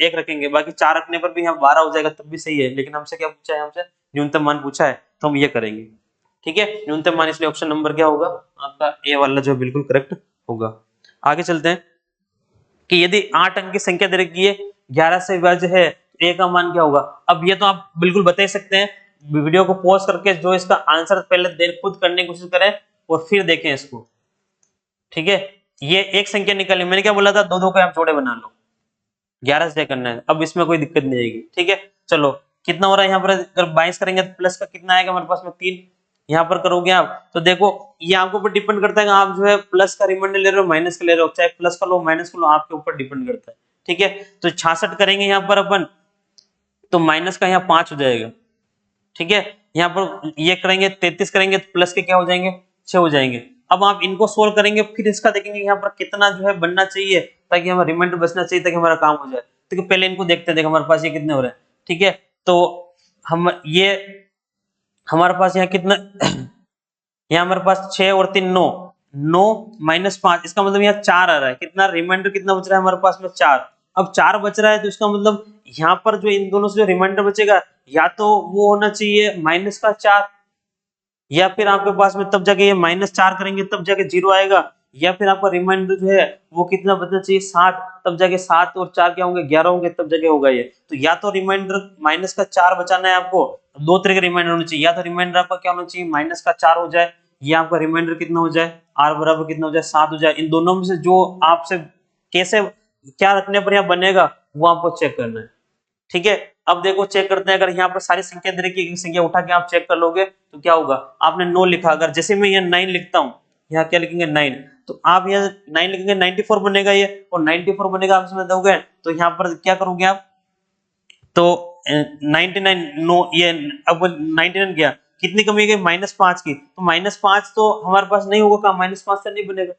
[SPEAKER 1] एक रखेंगे, बाकी 4 रखने पर भी यहाँ 12 हो जाएगा तब भी सही है, लेकिन हमसे क्या पूछा है, हमसे न्यूनतम मान पूछा है तो हम ये करेंगे, ठीक है। न्यूनतम मान, इसलिए ऑप्शन नंबर क्या होगा आपका, ए वाला जो बिल्कुल करेक्ट होगा। आगे चलते हैं कि यदि 8 अंक की संख्या दे रखी है, 11 से विभाज्य है तो ए का मान क्या होगा। अब ये तो आप बिल्कुल बता ही सकते हैं, वीडियो को पॉज करके जो इसका आंसर पहले खुद करने की कोशिश करें और फिर देखें इसको, ठीक है। ये एक संख्या निकली, मैंने क्या बोला था, दो दो के आप जोड़े बना लो, 11 से करना है, अब इसमें कोई दिक्कत नहीं आएगी, ठीक है। चलो कितना हो रहा है यहाँ पर, अगर 22 करेंगे तो प्लस का कितना आएगा हमारे पास में 3, यहाँ पर करोगे आप तो देखो ये आपके ऊपर डिपेंड करता है, आप जो है प्लस का रिमाइंडर ले रहे हो माइनस का ले रहे हो, चाहे प्लस का लो माइनस का लो, आपके ऊपर डिपेंड करता है, ठीक है। तो 66 करेंगे यहाँ पर अपन, तो माइनस का यहाँ 5 हो जाएगा, ठीक है। यहाँ पर ये करेंगे 33 करेंगे तो प्लस के क्या हो जाएंगे, 6 हो जाएंगे। अब आप इनको सोल्व करेंगे फिर इसका देखेंगे यहाँ पर कितना जो है बनना चाहिए ताकि हमारा रिमाइंडर बचना चाहिए ताकि हमारा काम हो जाए। तो पहले इनको देखते हैं, देख हमारे पास ये कितने हो रहे हैं, ठीक है। तो हम ये हमारे पास यहाँ कितना यहाँ हमारे पास 6 और 3 9, 9 - 5, इसका मतलब यहाँ 4 आ रहा है, कितना रिमाइंडर कितना बच रहा है हमारे पास में 4। अब 4 बच रहा है तो इसका मतलब यहाँ पर जो इन दोनों से जो रिमाइंडर बचेगा या तो वो होना चाहिए -4, या फिर आपके पास में तब जाके ये -4 करेंगे तब जाके 0 आएगा, या फिर आपका रिमाइंडर जो है वो कितना बचना चाहिए 7, तब जाके 7 और 4 क्या होंगे 11 होंगे तब जाके होगा ये। तो या तो रिमाइंडर -4 बचाना है आपको, दो तरह के रिमाइंडर होने चाहिए, या तो रिमाइंडर आपका क्या होना चाहिए -4 हो जाए, या आपका रिमाइंडर कितना हो जाए r बराबर कितना हो जाए 7 हो जाए। इन दोनों में से जो आपसे कैसे क्या रखने पर यहाँ बनेगा वो आपको चेक करना है, ठीक है। अब देखो चेक करते हैं, अगर यहाँ पर सारी संख्या दे रखी है, एक संख्या उठा के आप चेक कर लोगे तो क्या होगा। आपने 9 लिखा, अगर जैसे मैं यहाँ 9 लिखता हूँ, यहाँ क्या लिखेंगे 9, तो आप यहाँ 9 लिखेंगे 94 बनेगा ये, और 94 बनेगा आप इसमें दोगे तो यहाँ पर क्या करोगे आप, तो 99 नो ये अब 99 गया, कितनी कमी गई -5 की, तो -5 तो हमारे पास नहीं होगा, काम -5 से नहीं बनेगा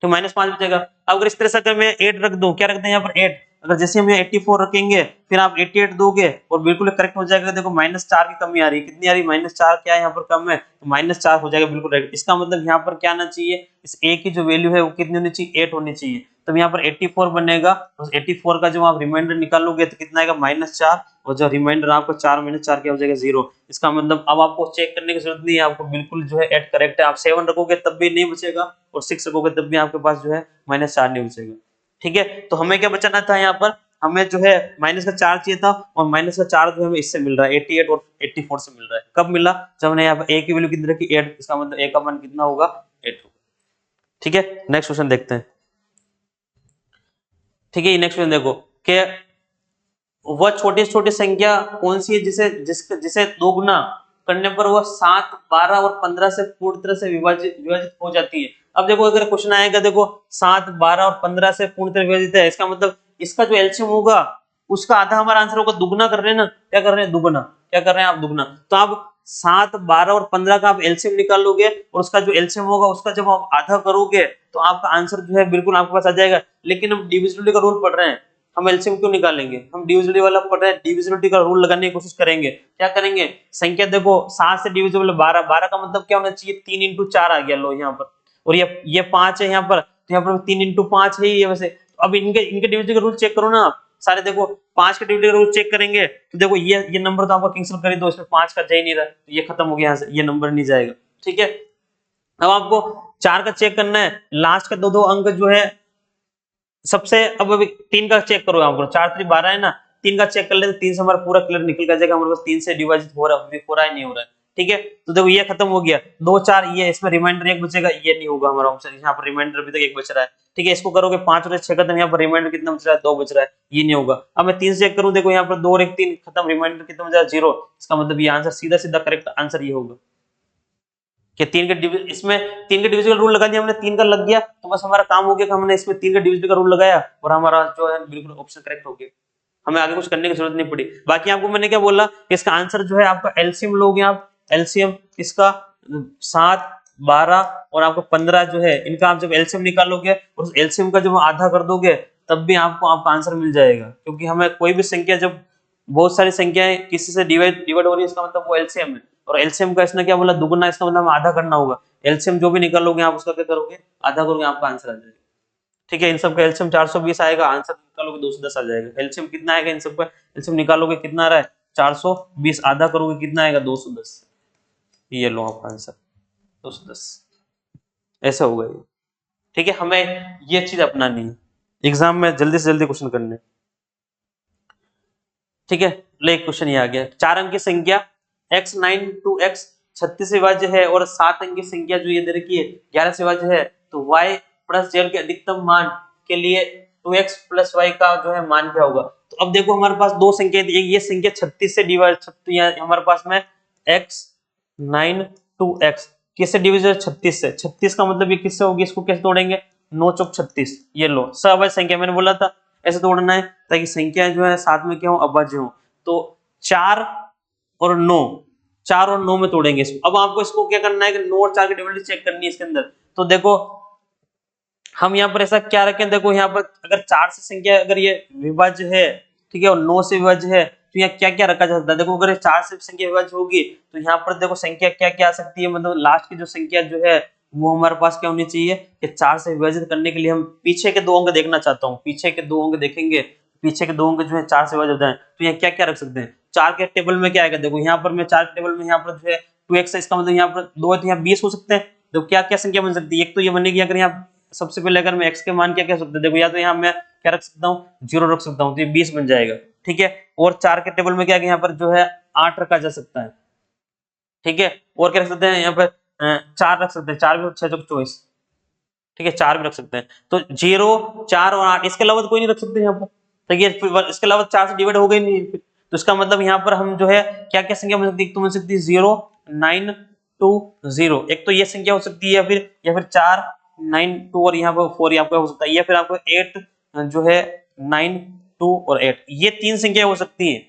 [SPEAKER 1] तो -5 बचेगा। अब अगर इस तरह से अगर मैं 8 रख दूं, क्या रख दें यहाँ पर 8, अगर जैसे हम 84 रखेंगे फिर आप 88 दोगे और बिल्कुल करेक्ट हो जाएगा। देखो -4 की कमी आ रही है, कितनी आ रही है -4, क्या है यहाँ पर कम है तो -4 हो जाएगा बिल्कुल राइट। इसका मतलब यहाँ पर क्या आना चाहिए, इस a की जो वैल्यू है वो कितनी होनी चाहिए 8 होनी चाहिए, तो यहाँ पर 84 बनेगा। उस 84 का जो आप रिमाइंडर निकालोगे तो कितना आएगा -4, और जो रिमाइंडर आपको 4 - 4 क्या हो जाएगा 0। इसका मतलब अब आपको चेक करने की जरूरत नहीं है, आपको बिल्कुल जो है 8 करेक्ट है। आप 7 रखोगे तब भी नहीं बचेगा और 6 रखोगे तब भी आपके पास जो है -4 नहीं बचेगा, ठीक है। तो हमें क्या बचाना था यहाँ पर, हमें जो है माइनस का 4 चाहिए था और माइनस का 4 जो हमें इससे मिल रहा है 88 और 84 से मिल रहा है। कब मिला? जब हमने यहाँ पर a की वैल्यू कितनी रखी 8, इसका मतलब a का मान कितना होगा 8 होगा। ठीक है, नेक्स्ट क्वेश्चन देखते हैं। ठीक है, नेक्स्ट क्वेश्चन देखो कि वह छोटी छोटी संख्या कौन सी है जिसे दोगुना करने पर वह 7, 12 और 15 से पूर्ण तरह से विभाजित हो जाती है। अब देखो अगर क्वेश्चन आएगा, देखो 7, 12 और 15 से पूर्ण तरह विभाजित है, इसका मतलब इसका जो एलसीएम होगा उसका आधा हमारा आंसर होगा। दुगना कर रहे हैं ना, क्या कर रहे हैं? दुगना। क्या कर रहे हैं आप? दुगना। तो आप 7, 12 और 15 का आप एलसीएम निकाल लोगे और उसका जो एलसीएम होगा उसका जब आप आधा करोगे तो आपका आंसर जो है बिल्कुल आपके पास आ जाएगा। लेकिन हम डिविजिबिलिटी का रूल पढ़ रहे हैं, हम एलसीएम क्यों निकालेंगे? हम डिविजिबिलिटी वाला पढ़ रहे हैं, डिविजिबिलिटी का रूल लगाने की कोशिश करेंगे। क्या करेंगे? संख्या देखो 7 से डिविजिबल 12, 12 का मतलब क्या होना चाहिए? 3 इंटू 4 आ गया लो यहाँ पर, और ये 5 है यहाँ पर, तो यहाँ पर 3 इंटू 5 है ये वैसे। अब इनके डिविजिबिलिटी का रूल चेक करो ना आप सारे। देखो 5 के डिविजिबिलिटी का रूल चेक करेंगे तो देखो ये नंबर तो आपका कैंसिल कर दो, इसमें 5 का जा ही नहीं रहा, तो ये खत्म हो गया यहाँ से, ये नंबर नहीं जाएगा। ठीक है, अब आपको 4 का चेक करना है, लास्ट का दो अंक जो है सबसे। अब अभी 3 का चेक करो, आपको 4 3 12 है ना, 3 का चेक कर लेते, 3 से हमारा पूरा क्लियर निकल जाएगा, हमारे पास 3 से डिवाइड हो रहा है नहीं हो रहा है। ठीक है, तो देखो ये खत्म हो गया, 2 4 ये, इसमें रिमाइंडर 1 बचेगा, ये नहीं होगा हमारा ऑप्शन, यहाँ पर रिमाइंडर अभी तक 1 बच रहा है। ठीक है, इसको करोगे 5 और 6 खत्म, यहाँ पर रिमाइंडर कितना बच रहा है? 2 बच रहा है, ये नहीं होगा। अब मैं 3 से चेक करूं, देखो यहाँ पर 2 और 1 3 खत्म, रिमाइंडर कितना बच रहा है? 0। इसका मतलब ये आंसर सीधा सीधा करेक्ट आंसर ये होगा कि 3 के इसमें 3 के डिविजन का रूल लगा दिया हमने, 3 का लग गया तो बस हमारा काम हो गया कि हमने इसमें 3 का डिविजन का रूल लगाया और हमारा जो है बिल्कुल ऑप्शन करेक्ट हो गया, हमें आगे कुछ करने की जरूरत नहीं पड़ी। बाकी आपको मैंने क्या बोला, इसका आंसर जो है आपका एलसीएम लोगे आप, एलसीएम इसका 7, 12 और आपको 15 जो है, इनका आप जब एलसीएम निकालोगे और उस एलसीएम का जब आधा कर दोगे तब भी आपको आपका आंसर मिल जाएगा। क्योंकि हमें कोई भी संख्या, जब बहुत सारी संख्याएं किसी से डिवाइड हो रही है, इसका मतलब वो एलसीएम है। और एलसीएम का इसने क्या बोला? दुगुना, इसका मतलब आधा करना होगा। एलसीएम जो भी निकालोगे आप उसका क्या करोगे? आधा करोगे, आपका आंसर आ जाएगा। ठीक है, इन सब का एलसीएम 420 आएगा, आंसर निकालोगे 210 आ जाएगा। एलसीएम कितना आएगा इन सब का? एलसीएम निकालोगे कितना आ रहा है? 420, आधा करोगे कितना आएगा? 210। ये लो आपका आंसर 210, ऐसा होगा ये। ठीक है, हमें ये चीज अपनानी है, एग्जाम में जल्दी से जल्दी क्वेश्चन करने। ठीक है, ले क्वेश्चन ये आ गया, 4 अंक की संख्या x9 to x 36 से विभाज्य है और 7 अंक की संख्या जो ये दे रखी है 11 से विभाज्य है, तो y प्लस z के अधिकतम मान के लिए 2x प्लस y का जो है मान क्या होगा? तो अब देखो हमारे पास दो संख्या, ये संख्या 36 से डिवाइड, हमारे पास में x9 to x किससे डिविजन? 36 से। 36 का मतलब ये किससे होगी? इसको कैसे तोड़ेंगे? 9 चौक 36, ये लो सअभाज्य संख्या, मैंने बोला था ऐसे तोड़ना है ताकि संख्या जो है साथ में क्या हो? अभाज्य हो। तो 4 और 9, 4 और 9 में तोड़ेंगे इसको। अब आपको इसको क्या करना है कि 9 और 4 की डिविडेंड चेक करनी है इसके अंदर। तो देखो हम यहाँ पर ऐसा क्या रखें, देखो यहाँ पर अगर 4 से संख्या अगर ये विभाज्य है, ठीक है, और 9 से विभाज्य है, तो यहाँ क्या क्या रखा जा सकता है? देखो अगर 4 से संख्या विभाज्य होगी तो यहाँ पर देखो संख्या क्या क्या आ सकती है, मतलब लास्ट की जो संख्या जो है वो हमारे पास क्या होनी चाहिए कि 4 से विभाजित करने के लिए हम पीछे के 2 अंक देखना चाहता हूँ, पीछे के 2 अंक देखेंगे, पीछे के 2 अंक जो है 4 से विभाजित हो जाए, तो यहाँ क्या क्या रख सकते हैं? 4 के टेबल में क्या आएगा? देखो यहाँ पर मैं 4 के टेबल में यहाँ पर जो है 2x है, इसका मतलब यहाँ पर 2 है तो यहाँ 20 हो सकते हैं। तो क्या क्या संख्या बन सकती है? एक तो ये बनेगी, अगर यहाँ सबसे पहले अगर मैं x के मान क्या कह सकते हैं, देखो या तो यहाँ मैं क्या रख सकता हूँ? 0 रख सकता हूँ, तो ये 20 बन जाएगा। ठीक है, और 4 के टेबल में क्या यहाँ पर जो है 8 रखा जा सकता है। ठीक है, और क्या रख सकते हैं? यहाँ पर 4 रख सकते हैं, 4 भी 6 चौक 24। ठीक है, 4 भी रख सकते हैं। तो 0, 4 और 8, इसके अलावा तो कोई नहीं रख सकते यहाँ पर। ठीक है, इसके अलावा 4 से डिवाइड हो गई नहीं, तो इसका मतलब यहाँ पर हम जो है क्या क्या संख्या बन सकती है? एक तो बन सकती है 0, 9, 2, 0, एक तो ये संख्या हो सकती है, या फिर 4, 9, 2 और यहाँ पर 4 आपका हो सकता है, या फिर आपको 8 जो है 9, 2 और 8, ये 3 संख्या हो सकती है।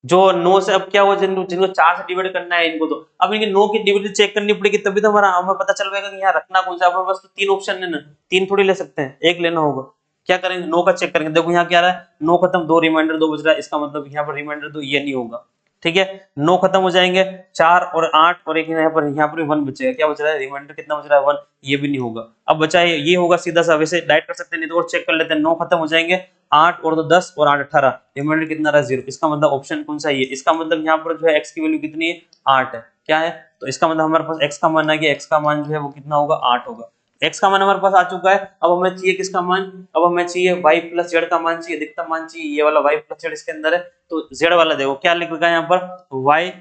[SPEAKER 1] जो 9 से अब क्या हुआ, जिनको 4 से डिवाइड करना है इनको, तो अब इनके 9 की डिविडेंड चेक करनी पड़ेगी, तभी तो हमारा हमें पता चल पाएगा कि यहाँ रखना कौन सा। हमारे पास तो 3 ऑप्शन है ना, 3 थोड़ी ले सकते हैं, एक लेना होगा। क्या करेंगे? 9 का चेक करेंगे, देखो यहाँ क्या रहा है? 9 खत्म, 2 रिमाइंडर 2 बच रहा है, इसका मतलब यहाँ पर रिमाइंडर 2 ये नहीं होगा। ठीक है, 9 खत्म हो जाएंगे, 4 और 8 और एक यहाँ पर 1 बचेगा, क्या बच रहा है? रिमाइंडर कितना बच रहा है? 1, ये भी नहीं होगा। अब बचा है ये होगा सीधा सा, वैसे डायरेक्ट कर सकते हैं, नहीं तो और चेक कर लेते हैं। 9 खत्म हो जाएंगे, 8 और 2 10 और 8 18, रिमाइंडर कितना रहा? 0। इसका मतलब ऑप्शन कौन सा है? इसका मतलब यहाँ पर जो है x की वैल्यू कितनी है? 8 है। क्या है? तो इसका मतलब हमारे पास x का मान आ गया, x का मान जो है वो कितना होगा? 8 होगा। x का मान हमारे पास आ चुका है। अब हमें चाहिए किसका मान, अब हमें चाहिए y प्लस जेड का मान चाहिए, अधिकतम मान चाहिए, ये वाला y प्लस जेड इसके अंदर है। तो z वाला देखो क्या लिख रखा है यहाँ पर, y,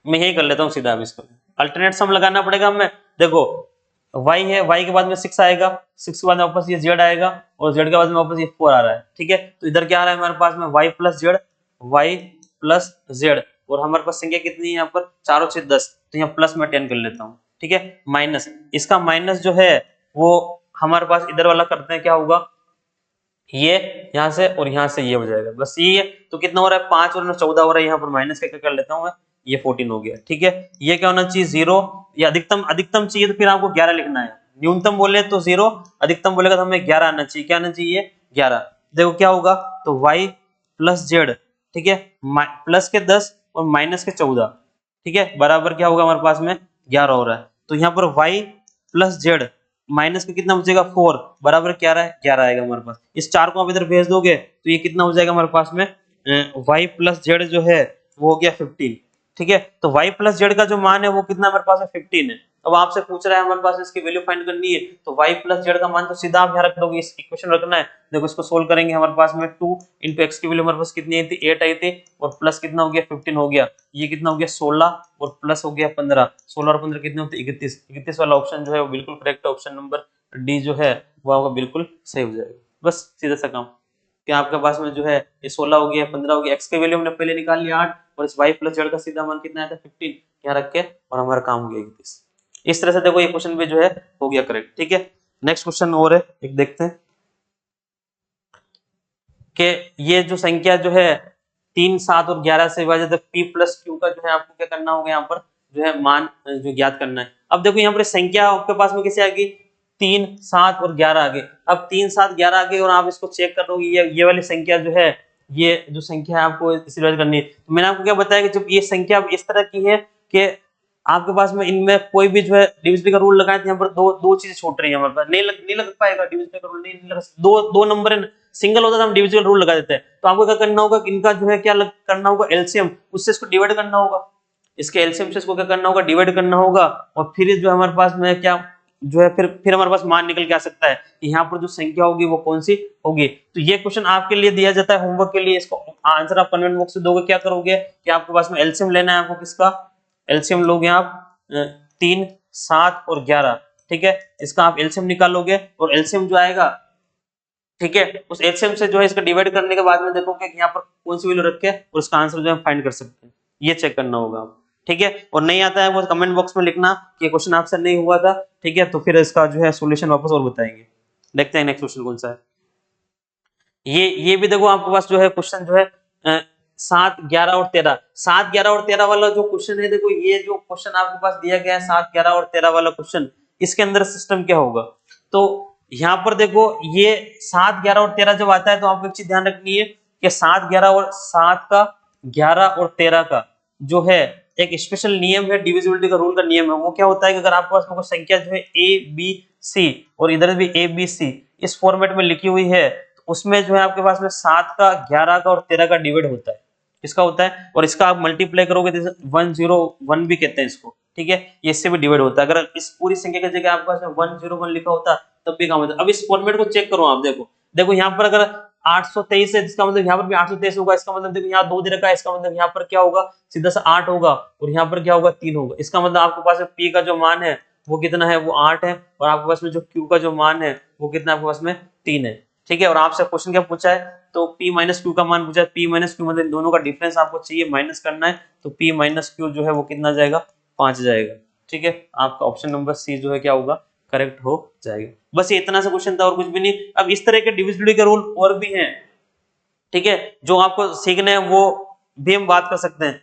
[SPEAKER 1] मैं यही कर लेता हूँ सीधा, अब इसको अल्टरनेट सम लगाना पड़ेगा हमें। देखो y है, y के बाद में 6 आएगा, 6 के बाद में वापस ये z आएगा, और z के बाद में वापस ये 4 आ रहा है। ठीक है, तो इधर क्या आ रहा है हमारे पास में y plus Z, y plus Z, और हमारे पास संख्या कितनी है यहाँ पर, 4 और 6 10, तो यहाँ प्लस में 10 कर लेता हूँ। ठीक है, माइनस, इसका माइनस जो है वो हमारे पास इधर वाला करते हैं, क्या होगा, ये यहाँ से और यहाँ से ये हो जाएगा, बस ये है। तो कितना हो रहा है, 5 और 14 हो रहा है, यहाँ पर माइनस करके कर लेता हूँ मैं, ये 14 हो गया। ठीक है, ये क्या होना चाहिए, 0, या अधिकतम, अधिकतम चाहिए तो फिर आपको 11 लिखना है, न्यूनतम बोले तो 0, अधिकतम बोलेगा तो हमें 11 आना चाहिए, क्या आना चाहिए, 11। देखो क्या होगा, तो y प्लस जेड, ठीक है, प्लस के 10 और माइनस के 14, ठीक है, बराबर क्या होगा हमारे पास में 11 हो रहा है। तो यहाँ पर y प्लस जेड माइनस का कितना बचेगा 4, बराबर क्या रहा है 11 आएगा हमारे पास। इस 4 को आप इधर भेज दोगे तो ये कितना हो जाएगा हमारे पास में, y प्लस जेड जो है वो हो गया 15। ठीक है, तो y प्लस जेड का जो मान है वो कितना हमारे पास में 15 है। अब आपसे पूछ रहा है हमारे पास इसकी वैल्यू फाइंड करनी है, तो y प्लस जेड का मान तो सीधा आप यहाँ रख दोगे, इस इक्वेशन रखना है। देखो इसको सोल्व करेंगे, हमारे पास में 2 इंटू एक्स की वैल्यू हमारे पास कितनी आई थी, 8 आई थी, और प्लस कितना हो गया 15 हो गया, ये कितना हो गया 16, और प्लस हो गया 15, 16 और 15 कितने होते 31, 31 वाला ऑप्शन जो है वो बिल्कुल करेक्ट है, ऑप्शन नंबर डी जो है वो आपका बिल्कुल सही हो जाएगा। बस सीधा सा काम, कि आपके पास में जो है ये 16 हो गया, 15 हो गया, एक्स की वैल्यू हमने पहले निकाल लिया 8, और इस y प्लस जेड का सीधा मान कितना आया था 15, यहाँ रख के और हमारा काम हो गया 31। इस तरह से देखो ये क्वेश्चन भी जो है हो गया करेक्ट। ठीक है, नेक्स्ट क्वेश्चन और है एक, देखते हैं कि ये जो संख्या जो है 3, 7 और 11 से विभाजित p प्लस क्यू का जो है आपको क्या करना होगा, यहाँ पर जो है मान जो ज्ञात करना है। अब देखो यहाँ पर संख्या आपके पास में कैसे आ गई, 3, 7 और 11 आ गए। अब 3, 7, 11 आ गए और आप इसको चेक कर लोगे, ये वाली संख्या जो है, ये जो संख्या है आपको इसी डिवाइड करनी है। तो मैंने आपको क्या बताया कि जब ये संख्या इस तरह की है कि आपके पास में इनमें कोई भी जो है डिविजन का रूल लगाए, तो यहाँ पर दो चीजें छूट रही है हमारे पास, नहीं लग पाएगा डिविजन का रूल, नहीं लगा, दो नंबर है, सिंगल होता तो हम डिविजन रूल लगा देते हैं। तो आपको क्या करना होगा, इनका जो है क्या करना होगा, एलसीएम, उससे इसको डिवाइड करना होगा, इसके एलसीएम से इसको क्या करना होगा, डिवाइड करना होगा, और फिर जो हमारे पास में क्या जो है फिर हमारे पास मान निकल के आ सकता है कि यहाँ पर जो संख्या होगी वो कौन सी होगी। तो ये क्वेश्चन आपके लिए दिया जाता है होमवर्क के लिए, इसको आंसर आप कमेंट बॉक्स में दोगे, क्या करोगे कि आपके पास में एलसीएम लेना है आपको, किसका एलसीएम लोगे आप, 3, 7 और 11, ठीक है, इसका आप एलसीएम निकालोगे, और एलसीएम जो आएगा, ठीक है, उस एलसीएम से जो है इसका डिवाइड करने के बाद में देखोगे कि यहाँ पर कौन सी वैल्यू रख के और उसका आंसर जो है फाइंड कर सकते हैं, ये चेक करना होगा। ठीक है, और नहीं आता है वो कमेंट बॉक्स में लिखना कि क्वेश्चन आपसे नहीं हुआ था। ठीक है, तो फिर इसका जो है सॉल्यूशन वापस और बताएंगे। देखते हैं नेक्स्ट क्वेश्चन कौन सा है। ये भी देखो आपके पास जो है क्वेश्चन जो है 7, 11 और 13, 7, 11 और 13 वाला जो क्वेश्चन है, देखो ये जो क्वेश्चन आपके पास दिया गया है 7, 11 और 13 वाला क्वेश्चन, इसके अंदर सिस्टम क्या होगा। तो यहाँ पर देखो ये 7, 11 और 13 जब आता है तो आपको एक चीज ध्यान रखनी है कि 7, 11 और 7 का, 11 और 13 का जो है एक स्पेशल नियम है, डिविजिबिलिटी का रूल का नियम है। वो क्या होता है कि अगर आपके पास में कोई संख्या जो है ए बी सी और इधर भी ए बी सी इस फॉर्मेट में लिखी हुई है, तो उसमें जो है आपके पास में 7 का, 11 का और 13 का डिवाइड होता है, इसका होता है, और इसका आप मल्टीप्लाई करोगे तो 101 भी कहते हैं इसको। ठीक है, ये इससे भी डिवाइड होता है। अगर इस पूरी संख्या की जगह आपके पास में 101 लिखा होता तब भी काम होता। अब इस फॉर्मेट को चेक करो आप, देखो यहाँ पर अगर 823 है, इसका मतलब यहाँ पर भी 823 होगा, इसका मतलब देखो यहाँ 2 दे रखा है, इसका मतलब यहाँ पर क्या होगा, सीधा सा 8 होगा, और यहाँ पर क्या होगा 3 होगा। इसका मतलब आपके पास पी का जो मान है वो कितना है, वो 8 है, और आपके पास में जो क्यू का जो मान है वो कितना आपके पास में 3 है। ठीक है, और आपसे क्वेश्चन क्या पूछा है, तो P माइनस क्यू का मान पूछा है, P माइनस क्यू मतलब दोनों का डिफरेंस आपको चाहिए, माइनस करना है, तो P माइनस क्यू जो है वो कितना जाएगा, 5 जाएगा। ठीक है, आपका ऑप्शन नंबर सी जो है क्या होगा, करेक्ट हो जाएगा। बस ये इतना सा क्वेश्चन था और कुछ भी नहीं। अब इस तरह के डिविजिबिलिटी के रूल और भी हैं, ठीक है, जो आपको सीखने हैं वो भी हम बात कर सकते हैं।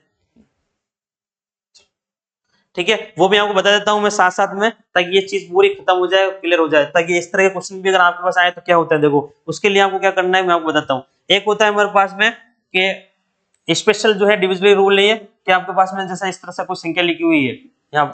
[SPEAKER 1] ठीक है, वो भी आपको बता देता हूं मैं साथ साथ में, ताकि ये चीज पूरी खत्म हो जाए, क्लियर हो जाए, ताकि इस तरह के क्वेश्चन भी अगर आपके पास आए तो क्या होता है। देखो उसके लिए आपको क्या करना है मैं आपको बताता हूँ। एक होता है हमारे पास में कि स्पेशल जो है डिविजिबल रूल नहीं है कि आपके पास में जैसा इस तरह से कोई संख्या लिखी हुई है यहाँ,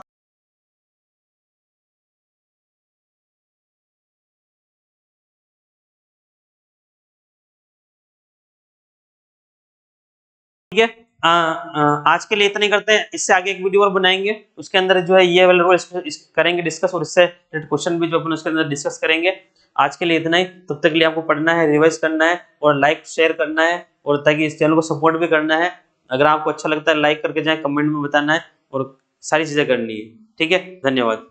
[SPEAKER 1] ठीक है, आज के लिए इतना ही करते हैं, इससे आगे एक वीडियो और बनाएंगे, उसके अंदर जो है ये वाला रोल करेंगे डिस्कस, और इससे क्वेश्चन भी जो अपन उसके अंदर डिस्कस करेंगे। आज के लिए इतना ही, तब तक के लिए आपको पढ़ना है, रिवाइज करना है और लाइक शेयर करना है, और ताकि इस चैनल को सपोर्ट भी करना है। अगर आपको अच्छा लगता है लाइक करके जाए, कमेंट में बताना है और सारी चीजें करनी है। ठीक है, धन्यवाद।